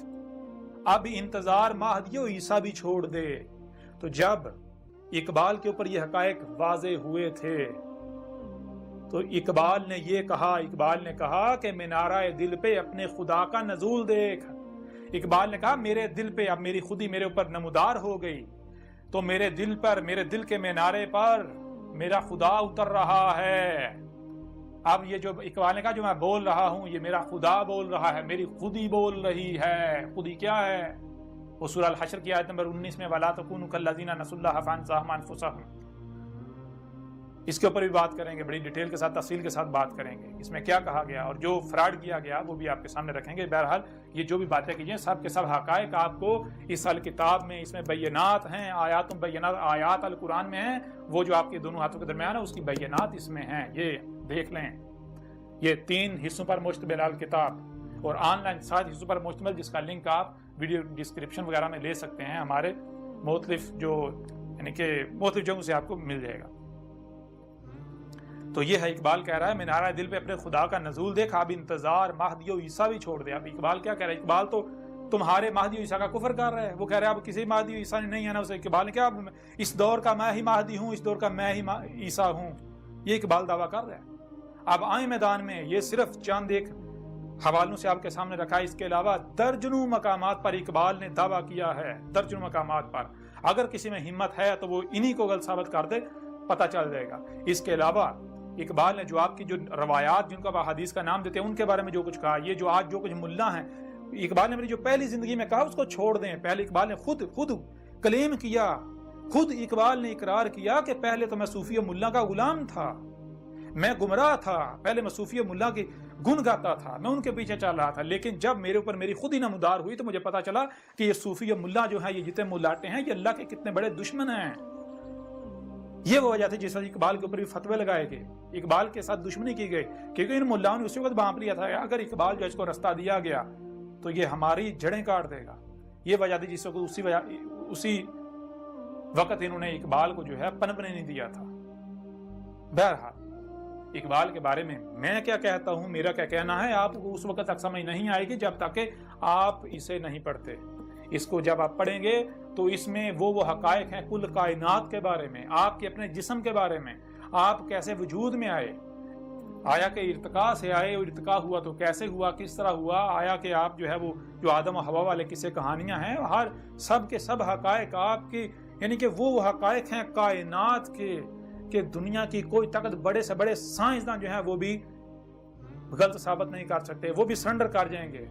اب انتظار مہدی و عیسیٰ بھی چھوڑ دے۔ تو جب اقبال کے اوپر یہ حقائق واضح ہوئے تھے تو اقبال نے یہ کہا، اقبال نے کہا کہ مینارہ دل پہ اپنے خدا کا نزول دیکھ۔ اقبال نے کہا میرے دل پہ اب میری خودی میرے اوپر نمودار ہو گئی، تو میرے دل پر، میرے دل کے مینارے پر میرا خدا اتر رہا ہے۔ اب یہ جو اقبال نے کہا جو میں بول رہا ہوں یہ میرا خدا بول رہا ہے، میری خودی بول رہی ہے۔ خودی کیا ہے؟ وہ سورہ الحشر کی آیت نمبر 19 میں وَلَا تَكُونُوا كَالَّذِينَ نَسُوا اللَّهَ فَأَنسَاهُمْ أَنفُسَهُمْ، اس کے اوپر بھی بات کریں گے، بڑی ڈیٹیل کے ساتھ، تفصیل کے ساتھ بات کریں گے اس میں کیا کہا گیا اور جو فراڈ کیا گیا وہ بھی آپ کے سامنے رکھیں گے۔ بہرحال یہ جو بھی باتیں کی جائیں سب کے سب حقائق آپ کو اس الکتاب میں، اس میں بینات ہیں، آیات بینات، آیات القرآن میں ہیں، وہ جو آپ کے دونوں ہاتھوں کے درمیان ہے اس کی بینات اس میں ہیں، یہ دیکھ لیں۔ یہ 3 حصوں پر مشتمل الکتاب اور آن لائن 7 حصوں پر مشتمل، جس کا لنک آپ ویڈیو ڈسکرپشن وغیرہ میں لے سکتے ہیں، ہمارے مختلف جو یعنی کہ مختلف جگہوں سے آپ کو مل جائے گا۔ تو یہ ہے اقبال کہہ رہا ہے مینارہ دل پہ اپنے خدا کا نزول دیکھ، اب انتظار مہدی و عیسیٰ بھی چھوڑ دے۔ اب اقبال کیا کہہ رہا ہے؟ اقبال تو تمہارے مہدی و عیسیٰ کا کفر کر رہا ہے، وہ کہہ رہا ہے اب کسی مہدی و عیسیٰ نے نہیں آنا اسے۔ اقبال نے کہا اب اس دور کا میں ہی مہدی ہوں، اس دور کا میں ہی عیسیٰ ہوں، یہ اقبال دعویٰ کر رہا ہے۔ اب آئیں میدان میں، یہ صرف چند ایک حوالوں سے آپ کے سامنے رکھا ہے، اس کے علاوہ درجنوں مقامات پر اقبال نے دعویٰ کیا ہے، درجنوں مقامات پر۔ اگر کسی میں ہمت ہے تو وہ انہی کو غلط ثابت کر دے، پتہ چل جائے گا۔ اس کے علاوہ اقبال نے جو آپ کی جو روایات جن کو آپ حدیث کا نام دیتے ہیں ان کے بارے میں جو کچھ کہا، یہ جو آج جو کچھ ملا ہیں، اقبال نے میری جو پہلی زندگی میں کہا اس کو چھوڑ دیں۔ پہلے اقبال نے خود کلیم کیا، خود اقبال نے اقرار کیا کہ پہلے تو میں صوفی و ملا کا غلام تھا، میں گمراہ تھا، پہلے میں صوفی و ملا کے گن گاتا تھا، میں ان کے پیچھے چل رہا تھا، لیکن جب میرے اوپر میری خود ہی نمودار ہوئی تو مجھے پتا چلا کہ یہ صوفی و ملا جو ہیں، یہ جتنے ملاٹے ہیں، یہ اللہ کے کتنے بڑے دشمن ہیں۔ یہ وہ وجہ تھی جس وقت اقبال کے اوپر بھی فتوے لگائے گئے، اقبال کے ساتھ دشمنی کی گئی، کیونکہ ان ملاؤں نے اسی وقت بانپ لیا تھا اگر اقبال جو اس کو رستہ دیا گیا تو یہ ہماری جڑیں کاٹ دے گا۔ یہ وجہ تھی جس وقت اسی وقت انہوں نے اقبال کو جو ہے پنپنے نہیں دیا تھا۔ بہرحال اقبال کے بارے میں میں کیا کہتا ہوں، میرا کیا کہنا ہے، آپ کو اس وقت تک سمجھ نہیں آئے گی جب تک کہ آپ اسے نہیں پڑھتے۔ اس کو جب آپ پڑھیں گے تو اس میں وہ حقائق ہیں کل کائنات کے بارے میں، آپ کے اپنے جسم کے بارے میں، آپ کیسے وجود میں آئے، آیا کہ ارتقاء سے آئے، اور ارتقاء ہوا تو کیسے ہوا، کس طرح ہوا، آیا کہ آپ جو ہے وہ جو آدم و حوا والے قصے کہانیاں ہیں، ہر سب کے سب حقائق آپ کی یعنی کہ وہ حقائق ہیں کائنات کے کہ دنیا کی کوئی طاقت، بڑے سے بڑے سائنسداں جو ہیں وہ بھی غلط ثابت نہیں کر سکتے، وہ بھی سرنڈر کر جائیں گے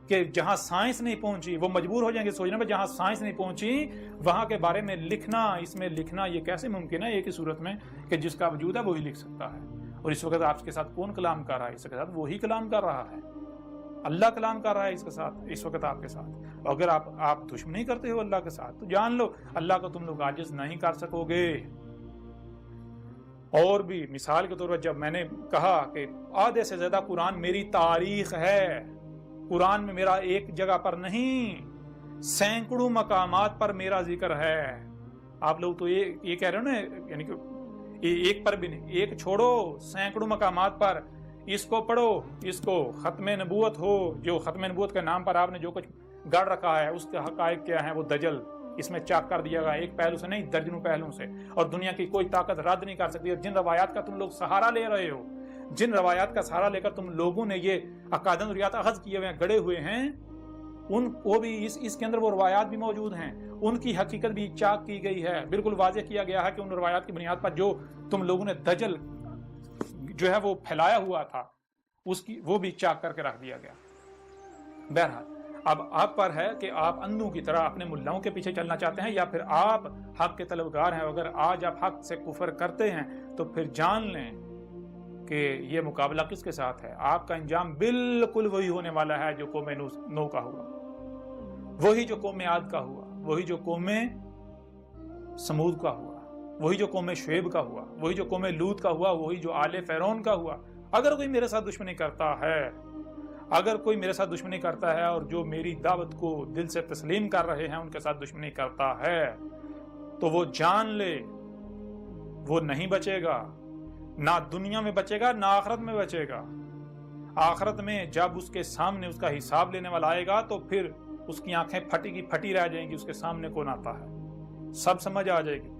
کہ جہاں سائنس نہیں پہنچی وہ مجبور ہو جائیں گے سوچنے میں جہاں سائنس نہیں پہنچی وہاں کے بارے میں لکھنا، اس میں لکھنا یہ کیسے ممکن ہے؟ ایک ہی صورت میں کہ جس کا وجود ہے وہی لکھ سکتا ہے۔ اور اس وقت آپ کے ساتھ کون کلام کر رہا ہے؟ اس کے ساتھ وہی کلام کر رہا ہے، اللہ کلام کر رہا ہے اس کے ساتھ، اس وقت آپ کے ساتھ۔ اگر آپ دشمنی کرتے ہو اللہ کے ساتھ تو جان لو اللہ کو تم لوگ عاجز نہیں کر سکو گے۔ اور بھی مثال کے طور پر جب میں نے کہا کہ آدھے سے زیادہ قرآن میری تاریخ ہے، قرآن میں میرا ایک جگہ پر نہیں سینکڑوں مقامات پر میرا ذکر ہے۔ آپ لوگ تو یہ کہہ رہے ہو نا، یعنی کہ ایک پر بھی نہیں، ایک چھوڑو سینکڑوں مقامات پر اس کو پڑھو، اس کو ختم نبوت ہو، جو ختم نبوت کے نام پر آپ نے جو کچھ گڑ رکھا ہے اس کے حقائق کیا ہیں؟ وہ دجل اس میں چاک کر دیا گیا، ایک پہلو سے نہیں درجنوں پہلوں سے، اور دنیا کی کوئی طاقت رد نہیں کر سکتی۔ اور جن روایات کا تم لوگ سہارا لے رہے ہو، جن روایات کا سہارا لے کر تم لوگوں نے یہ عقائد نظریات اخذ کیے ہوئے ہیں، گڑے ہوئے ہیں، وہ بھی اس کے اندر وہ روایات بھی موجود ہیں، ان کی حقیقت بھی چاک کی گئی ہے، بالکل واضح کیا گیا ہے کہ ان روایات کی بنیاد پر جو تم لوگوں نے دجل جو ہے وہ پھیلایا ہوا تھا اس کی وہ بھی چاک کر کے رکھ دیا گیا۔ بہرحال اب آپ پر ہے کہ آپ اندھوں کی طرح اپنے ملاؤں کے پیچھے چلنا چاہتے ہیں یا پھر آپ حق کے طلبگار ہیں۔ اگر آج آپ حق سے کفر کرتے ہیں تو پھر جان لیں کہ یہ مقابلہ کس کے ساتھ ہے؟ آپ کا انجام بالکل وہی ہونے والا ہے جو قوم نو کا ہوا، وہی جو قوم عاد کا ہوا، وہی جو قوم سمود کا ہوا، وہی جو قوم شعیب کا ہوا، وہی جو قوم لوط کا ہوا، وہی جو آل فرعون کا ہوا۔ اگر کوئی میرے ساتھ دشمنی کرتا ہے، اگر کوئی میرے ساتھ دشمنی کرتا ہے اور جو میری دعوت کو دل سے تسلیم کر رہے ہیں ان کے ساتھ دشمنی کرتا ہے تو وہ جان لے وہ نہیں بچے گا، نہ دنیا میں بچے گا نہ آخرت میں بچے گا۔ آخرت میں جب اس کے سامنے اس کا حساب لینے والا آئے گا تو پھر اس کی آنکھیں پھٹی کی پھٹی رہ جائیں گی، اس کے سامنے کون آتا ہے سب سمجھ آ جائے گی۔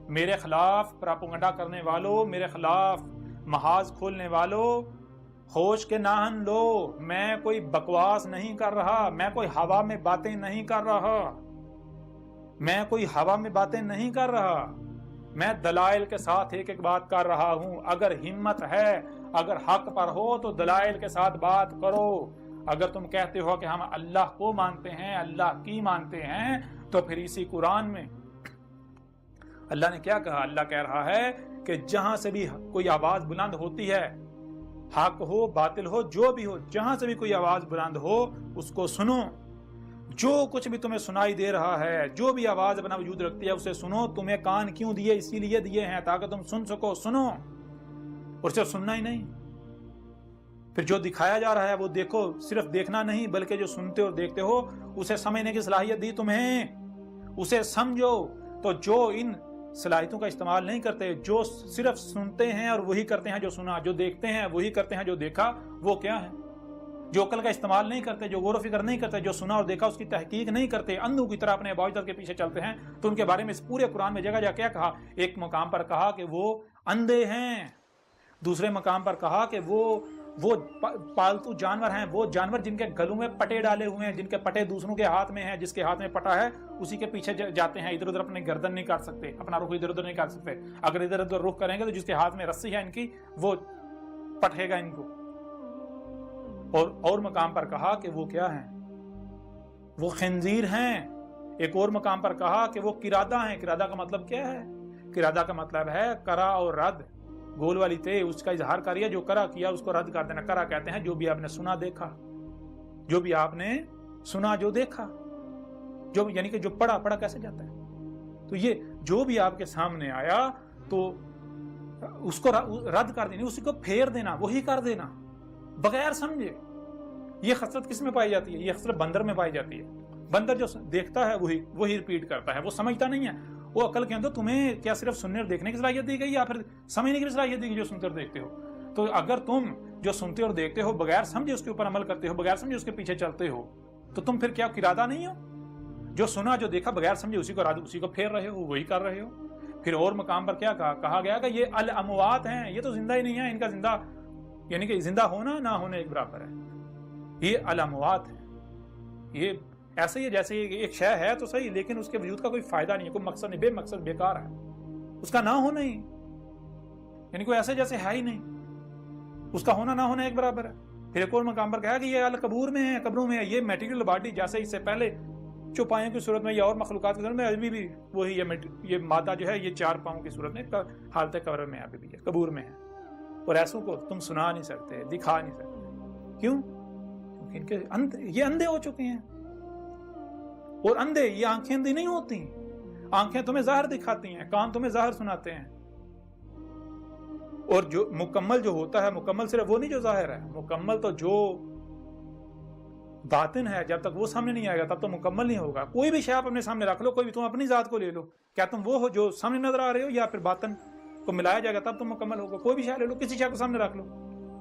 میرے خلاف پراپگنڈا کرنے والوں، میرے خلاف محاذ کھولنے والوں، ہوش کے ناہن لو، میں کوئی بکواس نہیں کر رہا، میں کوئی ہوا میں باتیں نہیں کر رہا، میں کوئی ہوا میں باتیں نہیں کر رہا، میں دلائل کے ساتھ ایک ایک بات کر رہا ہوں۔ اگر ہمت ہے، اگر حق پر ہو تو دلائل کے ساتھ بات کرو۔ اگر تم کہتے ہو کہ ہم اللہ کو مانتے ہیں، اللہ کی مانتے ہیں، تو پھر اسی قرآن میں اللہ نے کیا کہا؟ اللہ کہہ رہا ہے کہ جہاں سے بھی کوئی آواز بلند ہوتی ہے، حق ہو باطل ہو جو بھی ہو، جہاں سے بھی کوئی آواز بلند ہو اس کو سنو۔ جو کچھ بھی تمہیں سنائی دے رہا ہے، جو بھی آواز اپنا وجود رکھتی ہے اسے سنو۔ تمہیں کان کیوں دیے؟ اسی لیے دیے ہیں تاکہ تم سن سکو، سنو۔ اور صرف سننا ہی نہیں، پھر جو دکھایا جا رہا ہے وہ دیکھو، صرف دیکھنا نہیں بلکہ جو سنتے اور دیکھتے ہو اسے سمجھنے کی صلاحیت دی تمہیں، اسے سمجھو۔ تو جو ان صلاحیتوں کا استعمال نہیں کرتے، جو صرف سنتے ہیں اور وہی کرتے ہیں جو سنا، جو دیکھتے ہیں وہی کرتے ہیں جو دیکھا، وہ کیا ہے؟ جو عقل کا استعمال نہیں کرتے، جو غور و فکر نہیں کرتے، جو سنا اور دیکھا اس کی تحقیق نہیں کرتے، اندھوں کی طرح اپنے باوجد کے پیچھے چلتے ہیں، تو ان کے بارے میں اس پورے قرآن میں جگہ جگہ کیا کہا؟ ایک مقام پر کہا کہ وہ اندھے ہیں، دوسرے مقام پر کہا کہ وہ پالتو جانور ہیں، وہ جانور جن کے گلوں میں پٹے ڈالے ہوئے ہیں، جن کے پٹے دوسروں کے ہاتھ میں ہیں، جس کے ہاتھ میں پٹا ہے اسی کے پیچھے جاتے ہیں، ادھر ادھر اپنے گردن نہیں کر سکتے، اپنا رخ ادھر ادھر نہیں کر سکتے۔ اگر ادھر ادھر رخ کریں گے تو جس کے ہاتھ میں رسی ہے ان کی وہ پٹے گا ان کو۔ اور مقام پر کہا کہ وہ کیا ہیں؟ وہ خنزیر ہیں۔ ایک اور مقام پر کہا کہ وہ قرادہ ہیں۔ قرادہ کا مطلب کیا ہے؟ قرادہ کا مطلب ہے کرا اور رد، گول والی تے اس کا اظہار کریے، جو کرا کیا اس کو رد کر دینا۔ کرا کہتے ہیں جو بھی آپ نے سنا دیکھا، جو بھی آپ نے سنا جو دیکھا، جو یعنی کہ جو پڑھا کیسے جاتا ہے؟ تو یہ جو بھی آپ کے سامنے آیا تو اس کو رد کر دینا، اسی کو پھیر دینا، وہی کر دینا بغیر سمجھے۔ یہ خصلت کس میں پائی جاتی ہے؟ یہ خصلت بندر میں پائی جاتی ہے۔ بندر جو دیکھتا ہے وہی ریپیٹ کرتا ہے، وہ سمجھتا نہیں ہے۔ وہ عقل کے اندر تمہیں کیا صرف سننے اور دیکھنے کی صلاحیت دی گئی یا پھر سمجھنے کی صلاحیت دی گئی جو سنتے اور دیکھتے ہو؟ تو اگر تم جو سنتے اور دیکھتے ہو بغیر سمجھے اس کے اوپر عمل کرتے ہو، بغیر سمجھے اس کے پیچھے چلتے ہو، تو تم پھر کیا قرادہ نہیں ہو؟ جو سنا جو دیکھا بغیر سمجھے اسی کو پھیر رہے ہو، وہی کر رہے ہو۔ پھر اور مقام پر کیا کہا گیا کہ یہ الاموات ہیں، یہ تو زندہ ہی نہیں ہے، ان کا زندہ یعنی کہ زندہ ہونا نہ ہونا ایک برابر ہے۔ یہ الاموات ہیں، ایسے ہی جیسے ایک شے ہے تو صحیح، لیکن اس کے وجود کا کوئی فائدہ نہیں ہے، کوئی مقصد نہیں، بے مقصد بیکار ہے، اس کا نہ ہونا ہی یعنی کوئی ایسے جیسے ہے ہی نہیں، اس کا ہونا نہ ہونا ایک برابر ہے۔ پھر ایک اور مقام پر کہا کہ یہ القبور میں ہے، قبروں میں ہے، یہ میٹیریل باڈی جیسے اس سے پہلے چوپایوں کی صورت میں یا اور مخلوقات کی صورت میں ابھی بھی وہی یہ مادہ جو ہے یہ 4 پاؤں کی صورت میں حالت قبر میں ابھی بھی ہے، قبور میں ہے، اور ایسوں کو تم سنا نہیں سکتے، دکھا نہیں سکتے۔ کیوں؟ کیونکہ ان کے یہ اندھے ہو چکے ہیں، اور اندھے یہ آنکھیں اندھی نہیں ہوتی، آنکھیں تمہیں ظاہر دکھاتی ہیں، کان تمہیں ظاہر سناتے ہیں، اور جو مکمل جو ہوتا ہے، مکمل صرف وہ نہیں جو ظاہر ہے، مکمل تو جو باطن ہے، جب تک وہ سامنے نہیں آئے گا تب تو مکمل نہیں ہوگا۔ کوئی بھی شے آپ اپنے سامنے رکھ لو، کوئی بھی، تم اپنی ذات کو لے لو، کیا تم وہ ہو جو سامنے نظر آ رہے ہو، یا پھر باطن کو ملایا جائے گا تب تم مکمل ہوگا؟ کوئی بھی شے لے لو، کسی شے کو سامنے رکھ لو،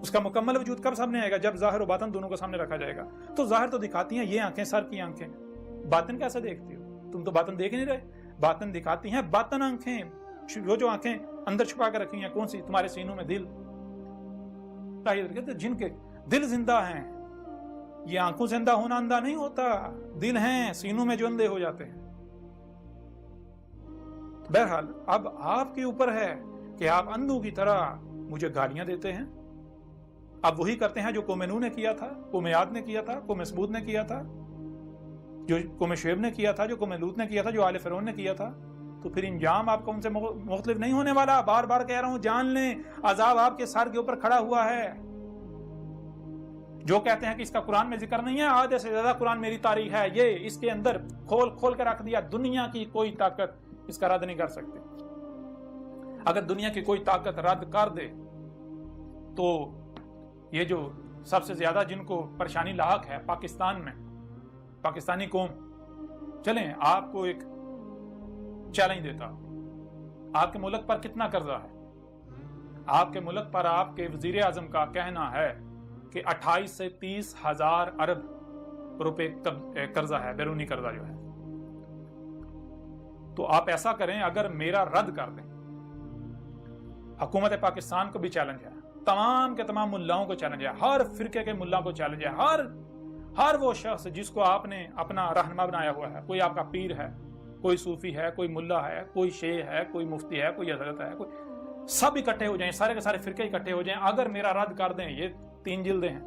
اس کا مکمل وجود کب سامنے آئے گا؟ جب ظاہر و باطن دونوں کو سامنے رکھا جائے گا۔ تو ظاہر تو دکھاتی ہیں یہ آنکھیں، سر کی آنکھیں، باطن کیسے دیکھتی ہو؟ تم تو باطن دیکھ نہیں رہے، باطن دکھاتی ہیں باطن آنکھیں، جو آنکھیں اندر چھپا کر رکھی ہیں، کون سی؟ تمہارے سینوں میں دل، جن کے دل زندہ ہیں۔ یہ آنکھوں سے اندھا ہونا اندھا نہیں ہوتا، دل ہیں سینوں میں جو اندھے ہو جاتے ہیں۔ بہرحال اب آپ کے اوپر ہے کہ آپ اندھوں کی طرح مجھے گالیاں دیتے ہیں۔ اب وہی کرتے ہیں جو قوم نوح نے کیا تھا، قوم عاد نے کیا تھا، قوم ثمود نے کیا تھا، جو قوم شعیب نے کیا تھا، جو قوم لوط نے کیا تھا، جو آل فرعون نے کیا تھا۔ تو پھر انجام آپ کو ان سے مختلف نہیں ہونے والا۔ بار بار کہہ رہا ہوں، جان لیں عذاب آپ کے سر کے اوپر کھڑا ہوا ہے۔ جو کہتے ہیں کہ اس کا قرآن میں ذکر نہیں ہے، آدھے سے زیادہ قرآن میری تاریخ ہے، یہ اس کے اندر کھول کے رکھ دیا، دنیا کی کوئی طاقت اس کا رد نہیں کر سکتی۔ اگر دنیا کی کوئی طاقت رد کر دے تو یہ جو سب سے زیادہ جن کو پریشانی لاحق ہے پاکستان میں، پاکستانی قوم، چلیں آپ کو ایک چیلنج دیتا، آپ کے ملک پر کتنا قرضہ ہے؟ آپ کے ملک پر آپ کے وزیر اعظم کا کہنا ہے کہ 28 سے 30 ہزار ارب روپے قرضہ ہے، بیرونی قرضہ جو ہے۔ تو آپ ایسا کریں، اگر میرا رد کر دیں، حکومت پاکستان کو بھی چیلنج ہے، تمام کے تمام ملاؤں کو چیلنج ہے، ہر فرقے کے ملاؤں کو چیلنج ہے، ہر وہ شخص جس کو آپ نے اپنا رہنما بنایا ہوا ہے، کوئی آپ کا پیر ہے، کوئی صوفی ہے، کوئی ملا ہے، کوئی شیخ ہے، کوئی مفتی ہے، کوئی حضرت ہے، کوئی، سب اکٹھے ہو جائیں، سارے کے سارے فرقے اکٹھے ہو جائیں، اگر میرا رد کر دیں، یہ 3 جلدیں ہیں،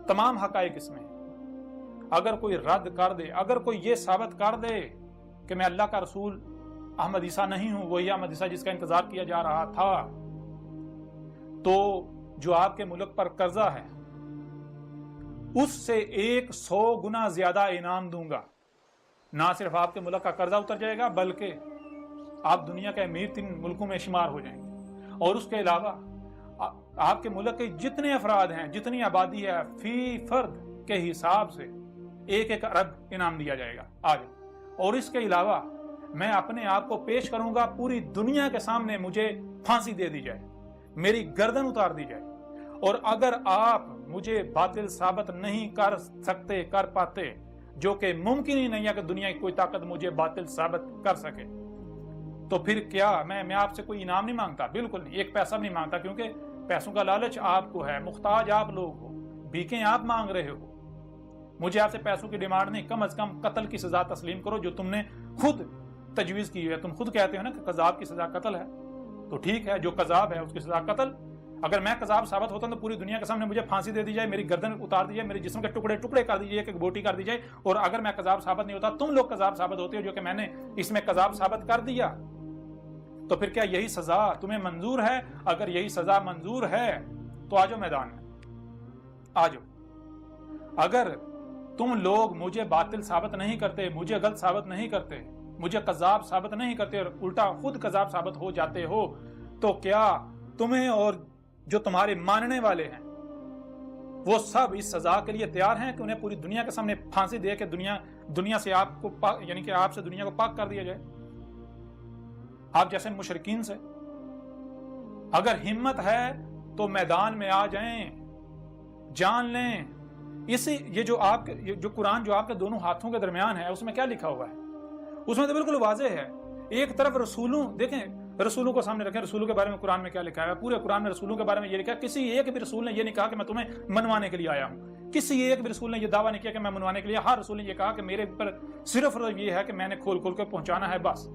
تمام حقائق اس میں ہیں، اگر کوئی رد کر دے، اگر کوئی یہ ثابت کر دے کہ میں اللہ کا رسول احمد عیسیٰ نہیں ہوں، وہی احمد عیسیٰ جس کا انتظار کیا جا رہا تھا، تو جو آپ کے ملک پر قرضہ ہے اس سے 100 گنا زیادہ انعام دوں گا۔ نہ صرف آپ کے ملک کا قرضہ اتر جائے گا، بلکہ آپ دنیا کے امیر 3 ملکوں میں شمار ہو جائیں گے، اور اس کے علاوہ آپ کے ملک کے جتنے افراد ہیں، جتنی آبادی ہے، فی فرد کے حساب سے 1 ارب انعام دیا جائے گا آج۔ اور اس کے علاوہ میں اپنے آپ کو پیش کروں گا پوری دنیا کے سامنے، مجھے پھانسی دے دی جائے، میری گردن اتار دی جائے، اور اگر آپ مجھے باطل ثابت نہیں کر سکتے، کر پاتے، جو کہ ممکن ہی نہیں ہے کہ دنیا کی کوئی طاقت مجھے باطل ثابت کر سکے، تو پھر کیا میں آپ سے کوئی انعام نہیں مانگتا، بالکل نہیں، 1 پیسہ بھی نہیں مانگتا، کیونکہ پیسوں کا لالچ آپ کو ہے، محتاج آپ لوگ ہو، بھیکیں آپ مانگ رہے ہو۔ مجھے آپ سے پیسوں کی ڈیمانڈ نہیں، کم از کم قتل کی سزا تسلیم کرو جو تم نے خود تجویز کی ہے۔ تم خود کہتے ہو نا کہ قذاب کی سزا قتل ہے، تو ٹھیک ہے، جو قذاب ہے اس کی سزا قتل۔ اگر میں قذاب ثابت ہوتا ہوں تو پوری دنیا کے سامنے مجھے پھانسی دے دی جائے، میری گردن اتار دی جائے، میرے جسم کے ٹکڑے ٹکڑے کر دی جائے، ایک بوٹی کر دی جائے، اور اگر میں قذاب ثابت نہیں ہوتا، تم لوگ قذاب ثابت ہوتے ہو جو کہ میں نے اس میں قذاب ثابت کر دیا، تو پھر کیا یہی سزا تمہیں منظور ہے؟ اگر یہی سزا منظور ہے تو آجو میدان میں، آجو۔ اگر تم لوگ مجھے باطل ثابت نہیں کرتے، مجھے غلط ثابت نہیں کرتے، مجھے قذاب ثابت نہیں کرتے، اور الٹا خود قذاب ثابت ہو جاتے ہو، تو کیا تمہیں اور جو تمہارے ماننے والے ہیں وہ سب اس سزا کے لیے تیار ہیں کہ انہیں پوری دنیا کے سامنے پھانسی دے کے دنیا سے آپ کو یعنی کہ آپ سے دنیا کو پاک کر دیا جائے؟ آپ جیسے مشرکین سے اگر ہمت ہے تو میدان میں آ جائیں، جان لیں۔ یہ جو قرآن جو آپ کے دونوں ہاتھوں کے درمیان ہے، اس میں کیا لکھا ہوا ہے؟ اس میں تو بالکل واضح ہے، ایک طرف رسولوں، دیکھیں رسولوں کو سامنے رکھیں، رسولوں کے بارے میں قرآن میں کیا لکھا ہے؟ پورے قرآن میں رسولوں کے بارے میں یہ لکھا ہے، کسی ایک بھی رسول نے یہ نہیں کہا کہ میں تمہیں منوانے کے لیے آیا ہوں، کسی ایک بھی رسول نے یہ دعویٰ نہیں کیا کہ میں منوانے کے لیے، ہر رسول نے یہ کہا کہ میرے پر صرف یہ ہے کہ میں نے کھول کھول کے پہنچانا ہے بس۔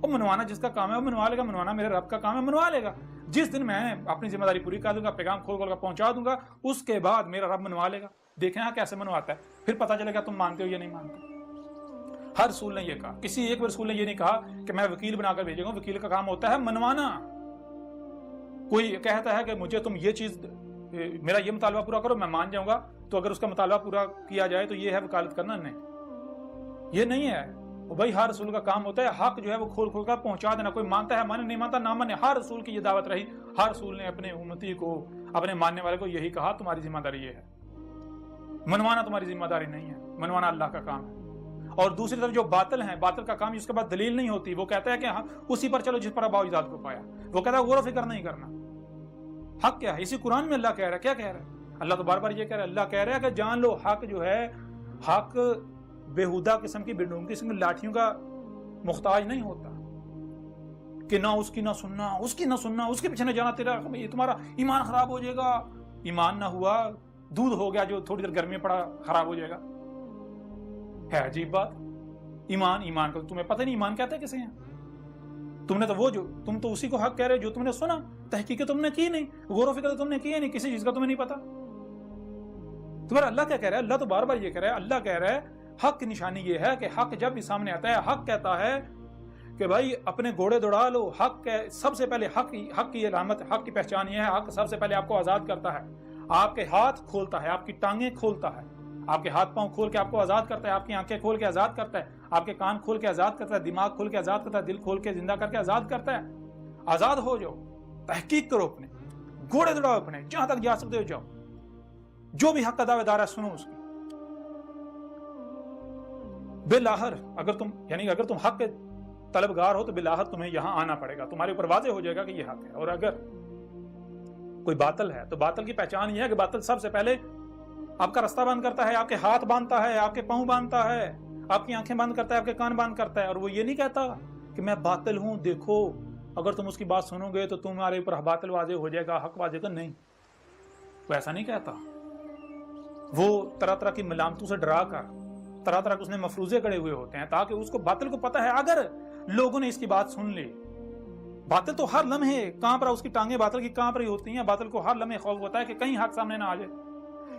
وہ منوانا جس کا کام ہے وہ منوا لے گا، منوانا میرے رب کا کام ہے، منوا لے گا۔ جس دن میں اپنی ذمہ داری پوری کر دوں گا، پیغام کھول کھول کر پہنچا دوں گا، اس کے بعد میرا رب منوا لے گا۔ دیکھیں ہاں کیسے منواتا ہے، پھر پتہ چلے گا تم مانتے ہو یا نہیں مانتے۔ ہر رسول نے یہ کہا، کسی ایک بھی رسول نے یہ نہیں کہا کہ میں وکیل بنا کر بھیجوں گا۔ وکیل کا کام ہوتا ہے منوانا۔ کوئی کہتا ہے کہ مجھے تم یہ چیز، میرا یہ مطالبہ پورا کرو، میں مان جاؤں گا، تو اگر اس کا مطالبہ پورا کیا جائے تو یہ ہے وکالت کرنا؟ نہیں، یہ نہیں ہے۔ بھائی ہر رسول کا کام ہوتا ہے حق جو ہے وہ کھول کھول کر پہنچا دینا۔ کوئی مانتا ہے مانے، نہیں مانتا نہ مانے، ہر رسول کی یہ دعوت رہی۔ ہر رسول نے اپنے امتی کو، اپنے ماننے والے کو یہی کہا تمہاری ذمہ داری یہ ہے، منوانا تمہاری ذمہ داری نہیں ہے، منوانا اللہ کا کام ہے۔ اور دوسری طرف جو باطل ہیں، باطل کا کام اس کے بعد دلیل نہیں ہوتی، وہ کہتا ہے کہ ہاں اسی پر چلو جس پر ابا اجداد کو پایا، وہ کہتا ہے غور و فکر نہیں کرنا۔ حق کیا ہے؟ اسی قرآن میں اللہ کہہ رہا ہے، کیا کہہ رہا ہے اللہ؟ تو بار بار یہ کہہ رہا ہے، اللہ کہہ رہا ہے کہ جان لو حق جو ہے، حق بےہودہ قسم کی بےڈونگ قسم کی لاٹھیوں کا محتاج نہیں ہوتا کہ نہ اس کی نہ سننا، اس کی نہ سننا، اس کے پیچھے نہ جانا، یہ تمہارا ایمان خراب ہو جائے گا۔ ایمان نہ ہوا، دودھ ہو گیا جو تھوڑی دیر گرمی میں پڑا خراب ہو جائے گا۔ ہے عجیب بات، ایمان کا تمہیں پتہ نہیں ایمان کہتے کسے ہیں؟ تم نے تو وہ جو تم تو اسی کو حق کہہ رہے جو تم نے سنا، تحقیق تم نے کی نہیں، غور و فکر تو تم نے کی نہیں، کسی چیز کا تمہیں نہیں پتا۔ تمہارا اللہ کیا کہہ رہا ہے؟ اللہ تو بار بار یہ کہہ رہا ہے، اللہ کہہ رہا ہے حق کی نشانی یہ ہے کہ حق جب بھی سامنے آتا ہے، حق کہتا ہے کہ بھائی اپنے گھوڑے دوڑا لو۔ حق سب سے پہلے حق کی علامت، حق کی پہچان یہ ہے، حق سب سے پہلے آپ کو آزاد کرتا ہے، آپ کے ہاتھ کھولتا ہے، آپ کی ٹانگیں کھولتا ہے، آپ کے ہاتھ پاؤں کھول کے آپ کو آزاد کرتا ہے، آپ کی آنکھیں کھول کے آزاد کرتا ہے، آپ کے کان کھول کے آزاد کرتا ہے، دماغ کھول کے آزاد کرتا ہے، دل کھول کے زندہ کر کے آزاد کرتا ہے۔ آزاد ہو جاؤ، تحقیق کرو، اپنے گھوڑے دوڑاؤ، اپنے جہاں تک جا سکتے ہو جاؤ، جو بھی حق کا دعوے دار ہے سنو اس کی۔ بالآخر اگر تم حق کے طلبگار ہو تو بالآخر تمہیں یہاں آنا پڑے گا، تمہارے اوپر واضح ہو جائے گا کہ یہ حق ہے۔ اور اگر کوئی باطل ہے تو باطل کی پہچان یہ ہے کہ باطل سب سے پہلے آپ کا راستہ بند کرتا ہے، آپ کے ہاتھ باندھتا ہے، آپ کے پاؤں باندھتا ہے، آپ کی آنکھیں بند کرتا ہے، آپ کے کان بند کرتا ہے، اور وہ یہ نہیں کہتا کہ میں باطل ہوں، دیکھو اگر تم اس کی بات سنو گے تو تمہارے اوپر باطل واضح ہو جائے گا، حق واضح ہوگا۔ نہیں، وہ ایسا نہیں کہتا۔ وہ طرح طرح کی ملامتوں سے ڈرا کر، طرح طرح کے اس نے مفروضے کڑے ہوئے ہوتے ہیں تاکہ اس کو باطل کو پتہ ہے اگر لوگوں نے اس کی بات سن لی، باطل تو ہر لمحے کہاں پر اس کی ٹانگیں باطل کی کہاں پر ہی ہوتی ہیں، باطل کو ہر لمحے خوف ہوتا ہے کہ کہیں حق سامنے نہ آ جائے،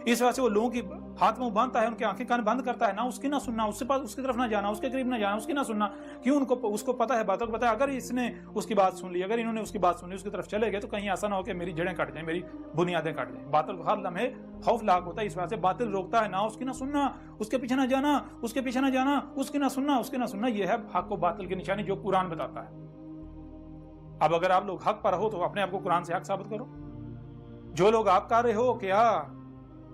اس وجہ سے وہ لوگوں کی ہاتھ منہ باندھتا ہے، ان کی آنکھیں کان بند کرتا ہے، نہ اس کی نہ سننا، اس کی طرف نہ جانا، اس کے قریب نہ جانا، اس کی نہ سننا۔ کیوں؟ اس کو پتہ ہے، باطل کو پتہ ہے اگر اس نے اس کی بات سن لی، اگر انہوں نے اس کی بات سن لی، اس کی طرف چلے گئے تو کہیں ایسا نہ ہو کہ میری جڑیں کٹ جائیں، میری بنیادیں کٹ جائیں۔ باطل کو ہر لمحے خوف لاحق ہوتا ہے، اس وجہ سے باطل روکتا ہے، نہ اس کی نہ سننا، اس کے پیچھے نہ جانا، اس کے پیچھے نہ جانا، اس کی نہ سننا، اس کی نہ سننا۔ یہ ہے حق و باطل کی نشانی جو قرآن بتاتا ہے۔ اب اگر آپ لوگ حق پر ہو تو اپنے آپ کو قرآن سے حق ثابت کرو۔ جو لوگ آپ کر رہے ہو، کیا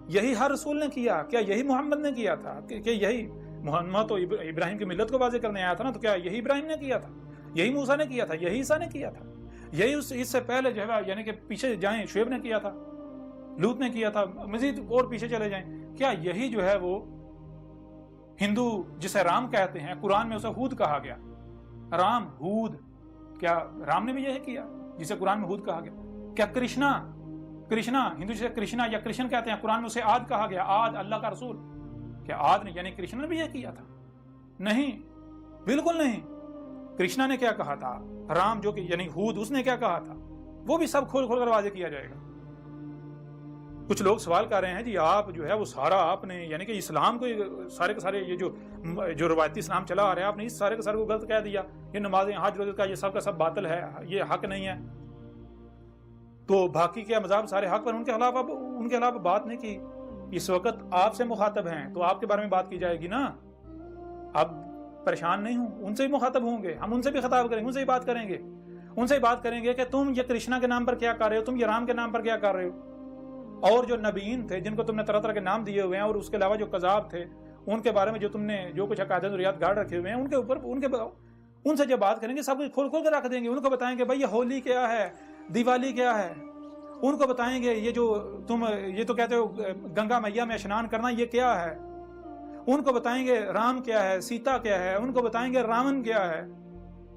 یہی ہر رسول نے کیا؟ کیا یہی محمد نے کیا تھا؟ کہ یہی محمد تو ابراہیم کی ملت کو واضح کرنے آیا تھا نا، تو کیا یہی ابراہیم نے کیا تھا؟ یہی موسیٰ نے کیا تھا؟ یہی عیسیٰ نے کیا تھا؟ یہی اس سے پہلے جو ہے یعنی کہ پیچھے جائیں شعیب نے کیا تھا، لوط نے کیا تھا، مزید اور پیچھے چلے جائیں، کیا یہی جو ہے وہ ہندو جسے رام کہتے ہیں، قرآن میں اسے ہود کہا گیا، رام ہود، کیا رام نے بھی یہی کیا جسے قرآن میں ہود کہا گیا؟ کیا کرشنا ہندو جسے کرشنا یا کرشن کہتے ہیں، قرآن میں اسے عاد کہا گیا، عاد اللہ کا رسول، کیا عاد نے یعنی کرشنا نے بھی یہ کیا تھا؟ نہیں، بالکل نہیں۔ کرشنا نے کیا کہا تھا، رام جو کہ یعنی ہود، اس نے کیا کہا تھا، وہ بھی سب کھول کھول کر واضح کیا جائے گا۔ کچھ لوگ سوال کر رہے ہیں جی آپ جو ہے وہ سارا آپ نے یعنی کہ اسلام کو سارے کے سارے یہ جو روایتی اسلام چلا آ رہا ہے آپ نے اس سارے کے سارے کو غلط کہہ دیا، یہ نمازیں حج روزے کا یہ سب کا سب باطل ہے، یہ حق نہیں ہے، تو باقی کیا مذاہب سارے حق پر، ان کے خلاف بات نہیں کی۔ اس وقت آپ سے مخاطب ہیں تو آپ کے بارے میں بات کی جائے گی نا، اب پریشان نہیں ہوں، ان سے بھی مخاطب ہوں گے، ہم ان سے بھی خطاب کریں گے، ان سے بھی بات کریں گے، ان سے بات کریں گے کہ تم یہ کرشنا کے نام پر کیا کر رہے ہو، تم یہ رام کے نام پر کیا کر رہے ہو، اور جو نبیین تھے جن کو تم نے طرح طرح کے نام دیے ہوئے ہیں، اور اس کے علاوہ جو کذاب تھے ان کے بارے میں جو تم نے جو کچھ عقائد ضروریات گاڑ رکھے ہوئے ہیں، ان کے اوپر ان سے جب بات کریں گے سب کچھ کھول کھول کے رکھ دیں گے، ان کو بتائیں گے بھائی یہ ہولی کیا ہے، دیوالی کیا ہے، ان کو بتائیں گے یہ جو تم یہ تو کہتے ہو گنگا میاں میں اشنان کرنا یہ کیا ہے، ان کو بتائیں گے رام کیا ہے، سیتا کیا ہے، ان کو بتائیں گے راون کیا ہے،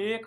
1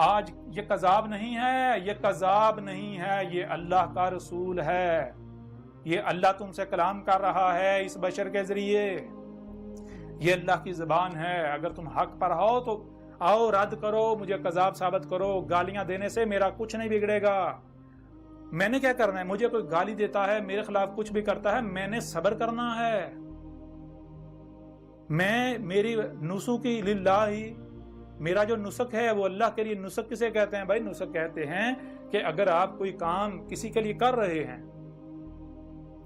آج یہ کذاب نہیں ہے، یہ کذاب نہیں ہے، یہ اللہ کا رسول ہے. یہ اللہ تم سے کلام کر رہا ہے اس بشر کے ذریعے. یہ اللہ کی زبان ہے. اگر تم حق پر ہو تو آؤ رد کرو، مجھے کذاب ثابت کرو. گالیاں دینے سے میرا کچھ نہیں بگڑے گا. میں نے کیا کرنا ہے؟ مجھے کوئی گالی دیتا ہے، میرے خلاف کچھ بھی کرتا ہے، میں نے صبر کرنا ہے. میری نسخی للہ، میرا جو نسخ ہے وہ اللہ کے لیے. نسخ کسے کہتے ہیں بھائی؟ نسخ کہتے ہیں کہ اگر آپ کوئی کام کسی کے لیے کر رہے ہیں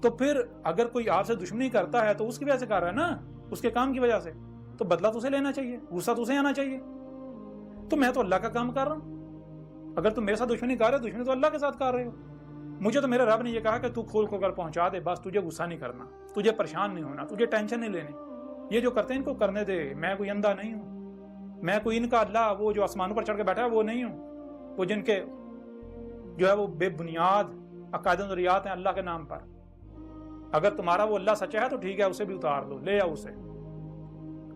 تو پھر اگر کوئی آپ سے دشمنی کرتا ہے تو اس کی وجہ سے کر رہا ہے نا، اس کے کام کی وجہ سے، تو بدلہ تو اسے لینا چاہیے، غصہ تو اسے آنا چاہیے. تو میں تو اللہ کا کام کر رہا ہوں. اگر تم میرے ساتھ دشمنی کر رہے ہو، دشمنی تو اللہ کے ساتھ کر رہے ہو. مجھے تو میرے رب نے یہ کہا کہ تو کھول کھول کر پہنچا دے، بس تجھے غصہ نہیں کرنا، تجھے پریشان نہیں ہونا، تجھے ٹینشن نہیں لینی. یہ جو کرتے ہیں ان کو کرنے دے. میں کوئی اندھا نہیں ہوں، میں کوئی ان کا اللہ وہ جو آسمانوں پر چڑھ کے بیٹھا ہے وہ نہیں ہوں، وہ جن کے جو ہے وہ بے بنیاد عقائد و نظریات ہیں اللہ کے نام پر. اگر تمہارا وہ اللہ سچا ہے تو ٹھیک ہے، اسے بھی اتار دو، لے آؤ اسے،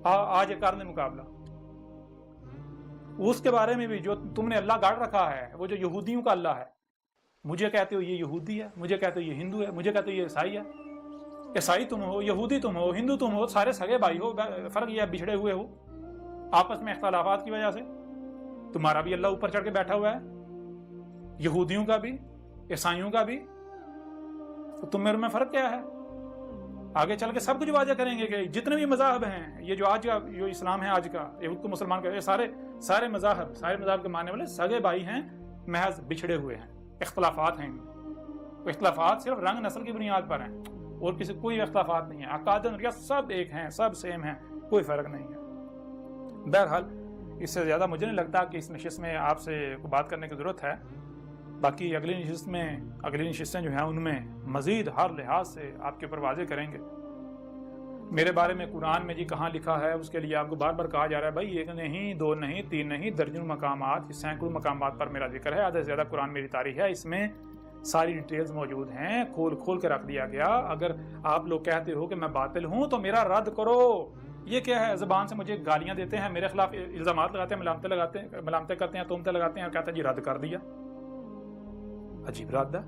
آج کر لیں مقابلہ. اس کے بارے میں بھی جو تم نے اللہ گاڑ رکھا ہے، وہ جو یہودیوں کا اللہ ہے، مجھے کہتے ہو یہ یہودی ہے، مجھے کہتے ہو یہ ہندو ہے، مجھے کہتے ہو یہ عیسائی ہے. عیسائی تم ہو، یہودی تم ہو، ہندو تم ہو، سارے سگے بھائی ہو. فرق یہ ہے بچھڑے ہوئے ہو آپس میں اختلافات کی وجہ سے. تمہارا بھی اللہ اوپر چڑھ کے بیٹھا ہوا ہے، یہودیوں کا بھی، عیسائیوں کا بھی. تو تم میرے میں فرق کیا ہے؟ آگے چل کے سب کچھ واضح کریں گے کہ جتنے بھی مذاہب ہیں، یہ جو آج کا جو اسلام ہے آج کا، یہود کو مسلمان کا، یہ سارے مذاہب کے ماننے والے سگے بھائی ہیں، محض بچھڑے ہوئے ہیں. اختلافات ہیں، اختلافات صرف رنگ نسل کی بنیاد پر ہیں اور کسی کوئی اختلافات نہیں ہے. عقائد نظریات سب ایک ہیں، سب سیم ہیں، کوئی فرق نہیں ہے. بہرحال اس سے زیادہ مجھے نہیں لگتا کہ اس نشست میں آپ سے بات کرنے کی ضرورت ہے. باقی اگلی نشستیں جو ہیں ان میں مزید ہر لحاظ سے آپ کے اوپر واضح کریں گے. میرے بارے میں قرآن میں جی کہاں لکھا ہے، اس کے لیے آپ کو بار بار کہا جا رہا ہے بھائی ایک نہیں، دو نہیں، تین نہیں، درجنوں مقامات، سینکڑوں مقامات پر میرا ذکر ہے. آدھے سے زیادہ قرآن میری تاریخ ہے، اس میں ساری ڈیٹیلز موجود ہیں، کھول کے رکھ دیا گیا. اگر آپ لوگ کہتے ہو کہ میں باطل ہوں تو میرا رد کرو. یہ کیا ہے؟ زبان سے مجھے گالیاں دیتے ہیں، میرے خلاف الزامات لگاتے ہیں، ملامتیں کرتے ہیں، تہمتیں لگاتے ہیں اور کہتے ہیں جی رد کر دیا. عجیب رد ہے.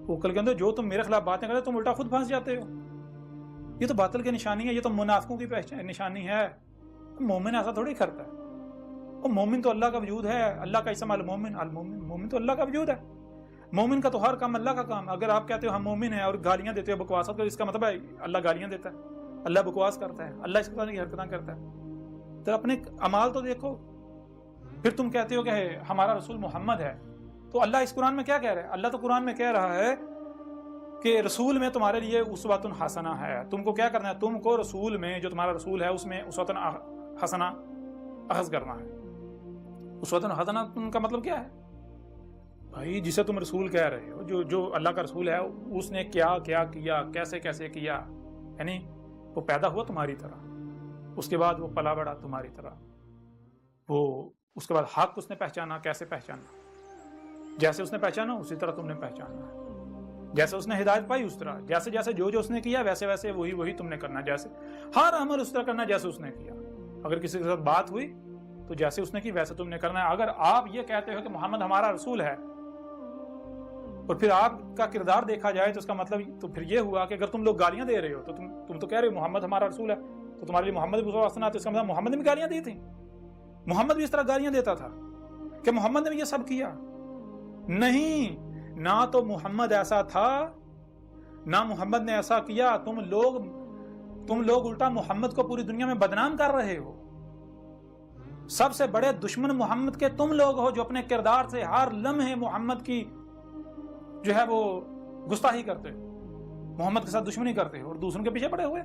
وہ کل کے اندر جو تم میرے خلاف باتیں کرتے تم الٹا خود پھنس جاتے ہو. یہ تو باطل کی نشانی ہے، یہ تو منافقوں کی نشانی ہے. مومن ایسا تھوڑی کرتا ہے. وہ مومن تو اللہ کا وجود ہے. اللہ کا اسم المومن تو اللہ کا وجود ہے. مومن کا تو ہر کام اللہ کا کام. اگر آپ کہتے ہو ہم مومن ہیں اور گالیاں دیتے ہو، بکواسات، اس کا مطلب ہے اللہ گالیاں دیتا ہے، اللہ بکواس کرتا ہے، اللہ اس طرح کی حرکتیں کرتا ہے. تو اپنے اعمال تو دیکھو. پھر تم کہتے ہو کہ ہمارا رسول محمد ہے، تو اللہ اس قرآن میں کیا کہہ رہا ہے؟ اللہ تو قرآن میں کہہ رہا ہے کہ رسول میں تمہارے لیے اسوۃ حسنہ ہے. تم کو کیا کرنا ہے؟ تم کو رسول میں، جو تمہارا رسول ہے اس میں اسوۃ حسنہ اخذ کرنا ہے. اسوۃ حسنہ کا مطلب کیا ہے بھائی؟ جسے تم رسول کہہ رہے ہو، جو اللہ کا رسول ہے، اس نے کیا کیا، کیسے کیا. یعنی وہ پیدا ہوا تمہاری طرح، اس کے بعد وہ پلا بڑا تمہاری طرح، وہ اس کے بعد حق اس نے پہچانا. کیسے پہچانا؟ جیسے اس نے پہچانا اسی طرح تم نے پہچاننا ہے. جیسے اس نے ہدایت پائی اس طرح، جیسے جو اس نے کیا ویسے وہی تم نے کرنا. جیسے ہر عمل اس طرح کرنا جیسے اس نے کیا. اگر کسی کے ساتھ بات ہوئی تو جیسے اس نے کی ویسے تم نے کرنا ہے. اگر آپ یہ کہتے ہو کہ محمد ہمارا رسول ہے اور پھر آپ کا کردار دیکھا جائے تو اس کا مطلب تو پھر یہ ہوا کہ اگر تم لوگ گالیاں دے رہے ہو تو تم تو کہہ رہے ہو محمد ہمارا رسول ہے، تو تمہارے لیے محمد بھی حسنہ، تو اس کا مطلب محمد نے بھی گالیاں دی تھیں. محمد بھی اس طرح گالیاں دیتا تھا کہ محمد نے بھی یہ سب کیا؟ نہیں، نہ تو محمد ایسا تھا، نہ محمد نے ایسا کیا. تم لوگ الٹا محمد کو پوری دنیا میں بدنام کر رہے ہو. سب سے بڑے دشمن محمد کے تم لوگ ہو، جو اپنے کردار سے ہر لمحے محمد کی جو ہے وہ گستاخی کرتے ہو، محمد کے ساتھ دشمنی کرتے ہو اور دوسروں کے پیچھے پڑے ہوئے.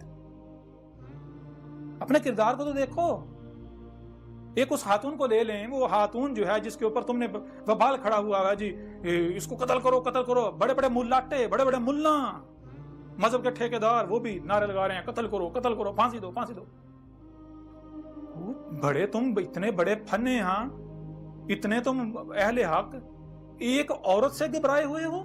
اپنے کردار کو تو دیکھو. ایک اس خاتون کو لے لیں، وہ خاتون جو ہے جس کے اوپر تم نے وبال کھڑا ہوا ہے جی اس کو قتل کرو. بڑے بڑے ملاٹے، بڑے بڑے ملا، مذہب کے ٹھیکیدار، وہ بھی نعرے لگا رہے ہیں قتل کرو، پھانسی دو. بڑے تم اتنے بڑے فنے، ہاں اتنے تم اہل حق، ایک عورت سے گھبرائے ہوئے ہو.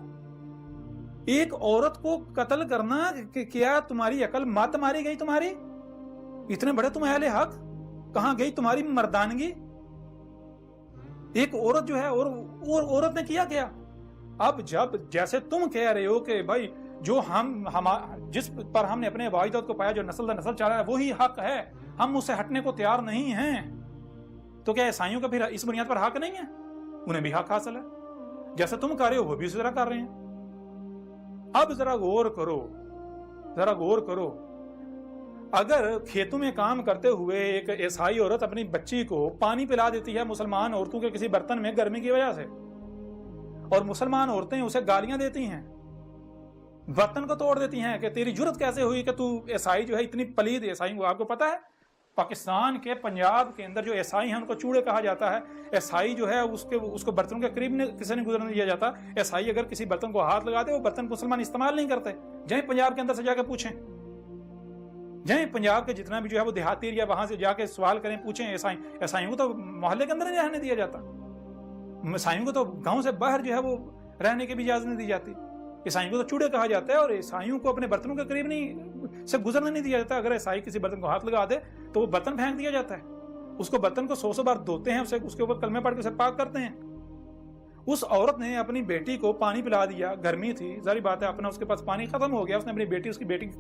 ایک عورت کو قتل کرنا کہ کیا تمہاری عقل مات ماری گئی تمہاری؟ اتنے بڑے تم اہل حق، کہاں گئی تمہاری مردانگی؟ ایک عورت جو ہے اور عورت نے کیا کیا؟ اب جب جیسے تم کہہ رہے ہو کہ بھائی جو جس پر ہم نے اپنے واجداد کو پایا، جو نسل در نسل چل رہا ہے وہی حق ہے، ہم اس سے ہٹنے کو تیار نہیں ہیں، تو کیا عیسائیوں کا پھر اس بنیاد پر حق نہیں ہے؟ انہیں بھی حق حاصل ہے، جیسے تم کر رہے ہو وہ بھی اسی طرح کر رہے ہیں۔ اب ذرا غور کرو، اگر کھیتوں میں کام کرتے ہوئے ایک عیسائی عورت اپنی بچی کو پانی پلا دیتی ہے مسلمان عورتوں کے کسی برتن میں گرمی کی وجہ سے، اور مسلمان عورتیں اسے گالیاں دیتی ہیں، برتن کو توڑ دیتی ہیں کہ تیری جرت کیسے ہوئی کہ تو عیسائی جو ہے اتنی پلید عیسائی، آپ کو پتا ہے پاکستان کے پنجاب کے اندر جو عیسائی ہیں ان کو چوڑے کہا جاتا ہے، عیسائی جو ہے اس کو برتن کے قریب کسی نے گزرنے دیا جاتا، عیسائی اگر کسی برتن کو ہاتھ لگا دے وہ برتن مسلمان استعمال نہیں کرتے، جائیں پنجاب کے اندر سے جا کے پوچھیں، جائیں پنجاب کے جتنا بھی جو ہے وہ دیہاتی ایریا وہاں سے جا کے سوال کریں، پوچھیں، عیسائیوں کو تو محلے کے اندر نہیں رہنے دیا جاتا، عیسائیوں کو تو گاؤں سے باہر جو ہے وہ رہنے کی بھی اجازت نہیں دی جاتی، عیسائیوں کو تو چوڑے کہا جاتا ہے، اور عیسائیوں کو اپنے برتنوں کے قریب سے گزرنے نہیں دیا جاتا، اگر عیسائی کسی برتن کو ہاتھ لگا دے تو وہ برتن پھینک دیا جاتا ہے، اس کو برتن کو 100 بار دھوتے ہیں، اس کے اوپر کلمے پڑھ کے اسے پاک کرتے ہیں۔ اس عورت نے اپنی بیٹی کو پانی پلا دیا، گرمی تھی، ظاہر بات ہے اپنا اس کے پاس پانی ختم ہو گیا، اس کی بیٹی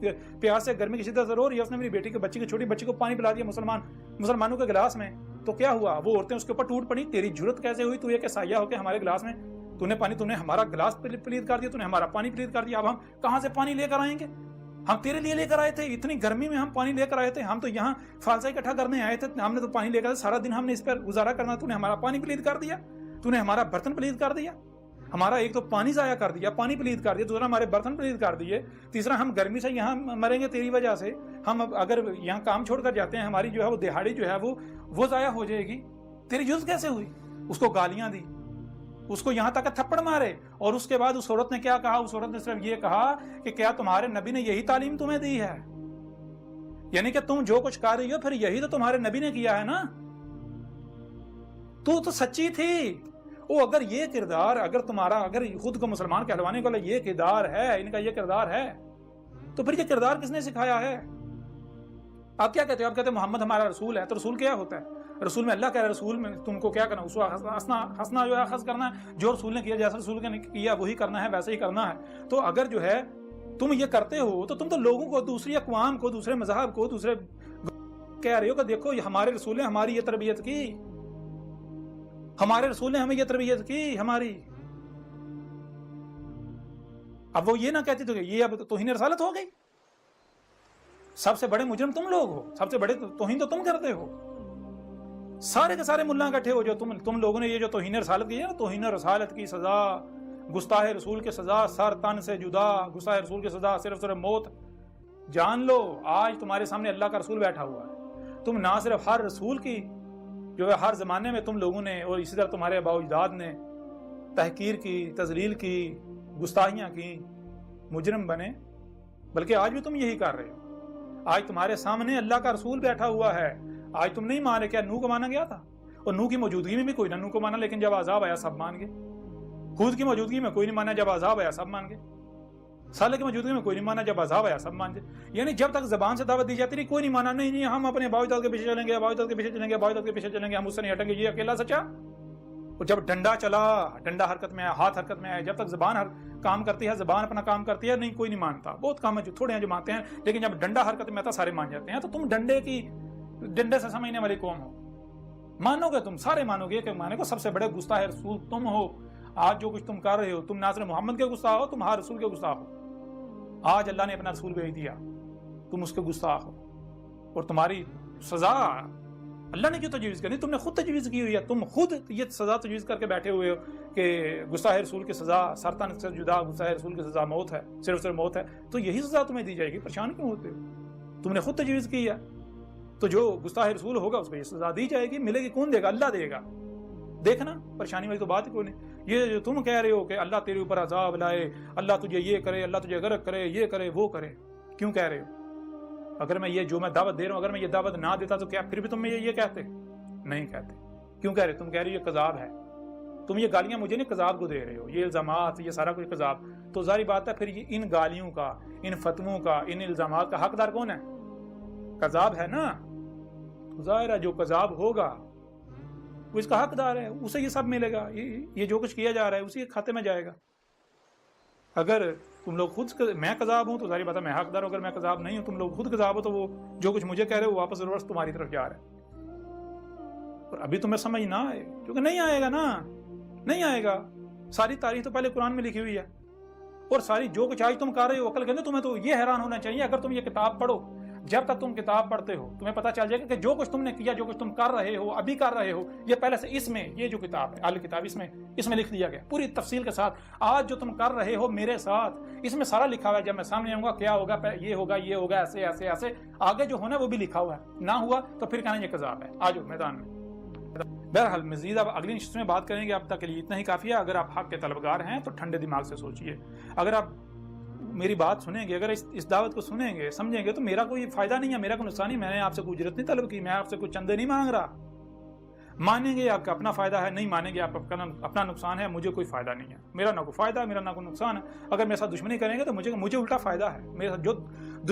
پیاس سے گرمی کی شدت ضرور ہے، اس نے اپنی چھوٹی بچی کو پانی پلا دیا مسلمانوں کے گلاس میں، تو کیا ہوا؟ وہ عورتیں اس کے اوپر ٹوٹ پڑی، تیری جرت کیسے ہوئی، تو ایک عیسائیہ ہو کے ہمارے گلاس میں تو نے ہمارا گلاس پلید کر دیا، تو نے ہمارا پانی پلید کر دیا، اب ہم کہاں سے پانی لے کر آئیں گے؟ ہم تیرے لیے لے کر آئے تھے، اتنی گرمی میں ہم پانی لے کر آئے تھے، ہم تو یہاں فالسا اکٹھا کرنے آئے تھے، ہم نے تو پانی لے کر سارا دن ہم نے اس پر گزارا کرنا، تو نے ہمارا پانی پلید کر دیا، تو نے ہمارا برتن پلید کر دیا، ہمارا ایک تو پانی ضائع کر دیا، پانی پلید کر دیا، دوسرا ہمارے برتن پلید کر دیے، تیسرا ہم گرمی سے یہاں مریں گے تیری وجہ سے، ہم اگر یہاں کام چھوڑ کر جاتے ہیں ہماری جو ہے وہ دہاڑی جو ہے وہ ضائع ہو جائے گی، تیری جرت کیسے ہوئی؟ اس کو گالیاں دی، اس کو یہاں تک تھپڑ مارے، اور اس کے بعد اس عورت نے کیا کہا؟ اس عورت نے صرف یہ کہا کہ کیا تمہارے نبی نے یہی تعلیم تمہیں دی ہے؟ یعنی کہ تم جو کچھ کر رہی ہو پھر یہی تو تمہارے نبی نے کیا ہے نا؟ تو سچی تھی وہ، اگر یہ کردار اگر خود کو مسلمان کہلوانے کو یہ کردار ہے، ان کا یہ کردار ہے، تو پھر یہ کردار کس نے سکھایا ہے؟ آپ کیا کہتے ہو؟ آپ کہتے ہیں محمد ہمارا رسول ہے، تو رسول کیا ہوتا ہے؟ رسول میں اللہ کہہ رہا ہے رسول میں تم کو کیا کرنا، ہنسنا جو ہے خاص کرنا ہے، جو رسول نے کیا جیسا رسول نے کیا وہی کرنا ہے، ویسے ہی کرنا ہے۔ تو اگر جو ہے تم یہ کرتے ہو تو تم تو لوگوں کو، دوسری اقوام کو، دوسرے مذہب کو، دوسرے کہہ رہے ہو کہ دیکھو ہمارے رسول نے ہماری یہ تربیت کی، ہمارے رسول نے ہمیں یہ تربیت کی ہماری۔ اب وہ یہ نہ کہتے تو یہ اب توہین رسالت ہو گئی، سب سے بڑے مجرم تم لوگ ہو، سب سے بڑے توہین تو تم کرتے ہو، سارے کے سارے ملا اکٹھے ہو جو تم لوگوں نے یہ جو توہین رسالت کی ہے نا، توہین رسالت کی سزا، گستاخ رسول کی سزا سر تن سے جدا، گستاخ رسول کی سزا صرف موت۔ جان لو آج تمہارے سامنے اللہ کا رسول بیٹھا ہوا ہے، تم نہ صرف ہر رسول کی جو ہے ہر زمانے میں تم لوگوں نے اور اسی طرح تمہارے آباء و اجداد نے تحقیر کی، تذلیل کی، گستاخیاں کی، مجرم بنے، بلکہ آج بھی تم یہی کر رہے ہو۔ آج تمہارے سامنے اللہ کا رسول بیٹھا ہوا ہے، آج تم نہیں مان رہے۔ کیا نوح کو مانا گیا تھا؟ اور نوح کی موجودگی میں بھی کوئی نہ نوح کو مانا، لیکن جب عذاب آیا سب مان گئے۔ ہود کی موجودگی میں کوئی نہیں مانا، جب عذاب آیا سب مان گئے۔ صالح کی موجودگی میں کوئی نہیں مانا، جب عذاب آیا سب مان گئے۔ یعنی جب تک زبان سے دعوت دی جاتی رہی کوئی نہیں مانا، نہیں ہم اپنے باؤ داد کے پیچھے چلیں گے، باؤ داد کے پیچھے چلیں گے، باؤ داد کے پیچھے چلیں گے، ہم اس سے نہیں ہٹیں گے، یہ اکیلا سچا۔ اور جب ڈنڈا چلا، ڈنڈا حرکت میں آیا، ہاتھ حرکت میں آیا، جب تک زبان کام کرتی ہے، زبان اپنا کام کرتی ہے، نہیں کوئی نہیں مانتا۔ بہت کام ہے جو تھوڑے ہیں جو مانتے ہیں، لیکن جب ڈنڈا حرکت میں آتا سارے مان جاتے ہیں۔ تو تم ڈنڈے سے سمجھنے والی قوم ہو، مانو گے، تم سارے مانو گے کہ مانے کو سب سے بڑے گستاخ رسول تم ہو۔ آج جو کچھ تم کر رہے ہو، تم نہ صرف محمد کے گستاخ ہو، تم ہر رسول کے گستاخ ہو۔ آج اللہ نے اپنا رسول بھیج دیا، تم اس کے گستاخ ہو، اور تمہاری سزا اللہ نے کیوں تجویز کرنی؟ تم نے خود تجویز کی ہوئی ہے، تم خود یہ سزا تجویز کر کے بیٹھے ہوئے ہو کہ گستاخ رسول کی سزا سرطان سے جدا، گستاخ رسول کی سزا موت ہے، صرف موت ہے، تو یہی سزا تمہیں دی جائے گی، پریشان کیوں ہوتے ہو؟ تم نے خود تجویز کی ہے، تو جو گستاخ رسول ہوگا اس کو یہ سزا دی جائے گی، ملے گی کون دے گا؟ اللہ دے گا۔ دیکھنا پریشانی والی تو بات ہی کوئی نہیں۔ یہ جو تم کہہ رہے ہو کہ اللہ تیرے اوپر عذاب لائے، اللہ تجھے یہ کرے، اللہ تجھے غرق کرے، یہ کرے وہ کرے، کیوں کہہ رہے ہو؟ اگر میں یہ جو میں دعوت دے رہا ہوں اگر میں یہ دعوت نہ دیتا تو کیا پھر بھی تم یہ کہتے؟ نہیں کہتے۔ کیوں کہہ رہے؟ تم کہہ رہے ہو یہ کذاب ہے، تم یہ گالیاں مجھے نہیں کذاب کو دے رہے ہو، یہ الزامات، یہ سارا کچھ کذاب۔ تو ظاہر بات ہے پھر یہ ان گالیوں کا، ان فتووں کا، ان الزامات کا حقدار کون ہے؟ کذاب ہے نا۔ ظاہر ہے جو کذاب ہوگا وہ اس کا حقدار ہے, اسے یہ سب ملے گا, یہ جو کچھ کیا جا رہا ہے اسی کے کھاتے میں جائے گا. اگر تم لوگ خود میں کذاب ہوں تو ظاہر بات ہے میں حقدار ہوں, اگر میں کذاب نہیں ہوں تم لوگ خود کذاب ہو تو وہ جو کچھ مجھے کہہ رہے ہو واپس ریورس تمہاری طرف جا رہا ہے. اور ابھی تمہیں سمجھ نہ آئے کیونکہ نہیں آئے گا نا, نہیں آئے گا. ساری تاریخ تو پہلے قرآن میں لکھی ہوئی ہے, اور ساری جو کچھ آج تم کر رہے ہو عقل کہتے تمہیں تو یہ حیران ہونا چاہیے اگر تم یہ کتاب پڑھو. جب تک تم کتاب پڑھتے ہو تمہیں پتہ چل جائے گا کہ جو کچھ تم نے کیا, جو کچھ تم کر رہے ہو, ابھی کر رہے ہو, یہ پہلے سے اس میں, یہ جو کتاب ہے الکتاب, اس میں لکھ دیا گیا پوری تفصیل کے ساتھ. آج جو تم کر رہے ہو میرے ساتھ اس میں سارا لکھا ہوا ہے. جب میں سامنے آؤں گا کیا ہوگا, یہ ہوگا, یہ ہوگا, ایسے ایسے ایسے, آگے جو ہونا وہ بھی لکھا ہوا ہے. نہ ہوا تو پھر کہنا یہ کذاب ہے. آ جاؤ میدان میں. بہرحال مزید اب اگلی نشست میں بات کریں گے, اب تک کے لیے اتنا ہی کافی ہے. اگر آپ حق کے طلبگار ہیں تو ٹھنڈے دماغ سے سوچئے. اگر آپ میری بات سنیں گے, اگر اس دعوت کو سنیں گے, سمجھیں گے تو میرا کوئی فائدہ نہیں ہے, میرا کوئی نقصان نہیں. میں نے آپ سے کوئی اجرت نہیں طلب کی, میں آپ سے کوئی چندے نہیں مانگ رہا. مانیں گے آپ کا اپنا فائدہ ہے, نہیں مانیں گے آپ کا اپنا نقصان ہے. مجھے کوئی فائدہ نہیں ہے, میرا نہ کوئی فائدہ ہے, میرا نہ کوئی نقصان ہے. اگر میرے ساتھ دشمنی کریں گے تو مجھے الٹا فائدہ ہے. میرے ساتھ جو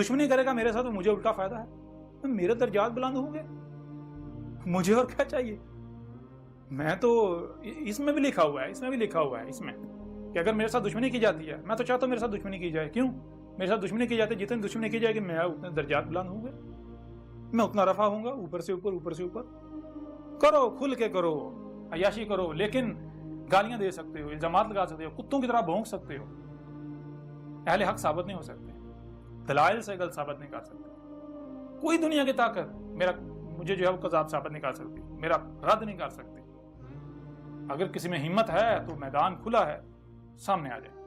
دشمنی کرے گا میرے ساتھ مجھے الٹا فائدہ ہے. میرے درجات بلند ہوں گے, مجھے اور کیا چاہیے. میں تو اس میں بھی لکھا ہوا ہے, اس میں کہ اگر میرے ساتھ دشمنی کی جاتی ہے, میں تو چاہتا ہوں میرے ساتھ دشمنی کی جائے. کیوں میرے ساتھ دشمنی کی جاتی ہے؟ جتنی دشمنی کی جائے گی میں اتنے درجات بلند ہوں گے, میں اتنا رفع ہوں گا, اوپر سے اوپر. کرو, کھل کے کرو, عیاشی کرو, لیکن گالیاں دے سکتے ہو, الزامات لگا سکتے ہو, کتوں کی طرح بھونک سکتے ہو. اہل حق ثابت نہیں ہو سکتے, دلائل سے غلط ثابت نہیں کر سکتے. کوئی دنیا کی طاقت مجھے جو ہے وہ کذاب ثابت نہیں کر سکتی, میرا رد نہیں کر سکتی. اگر کسی میں ہمت ہے تو میدان کھلا ہے, سامنے آ جائے.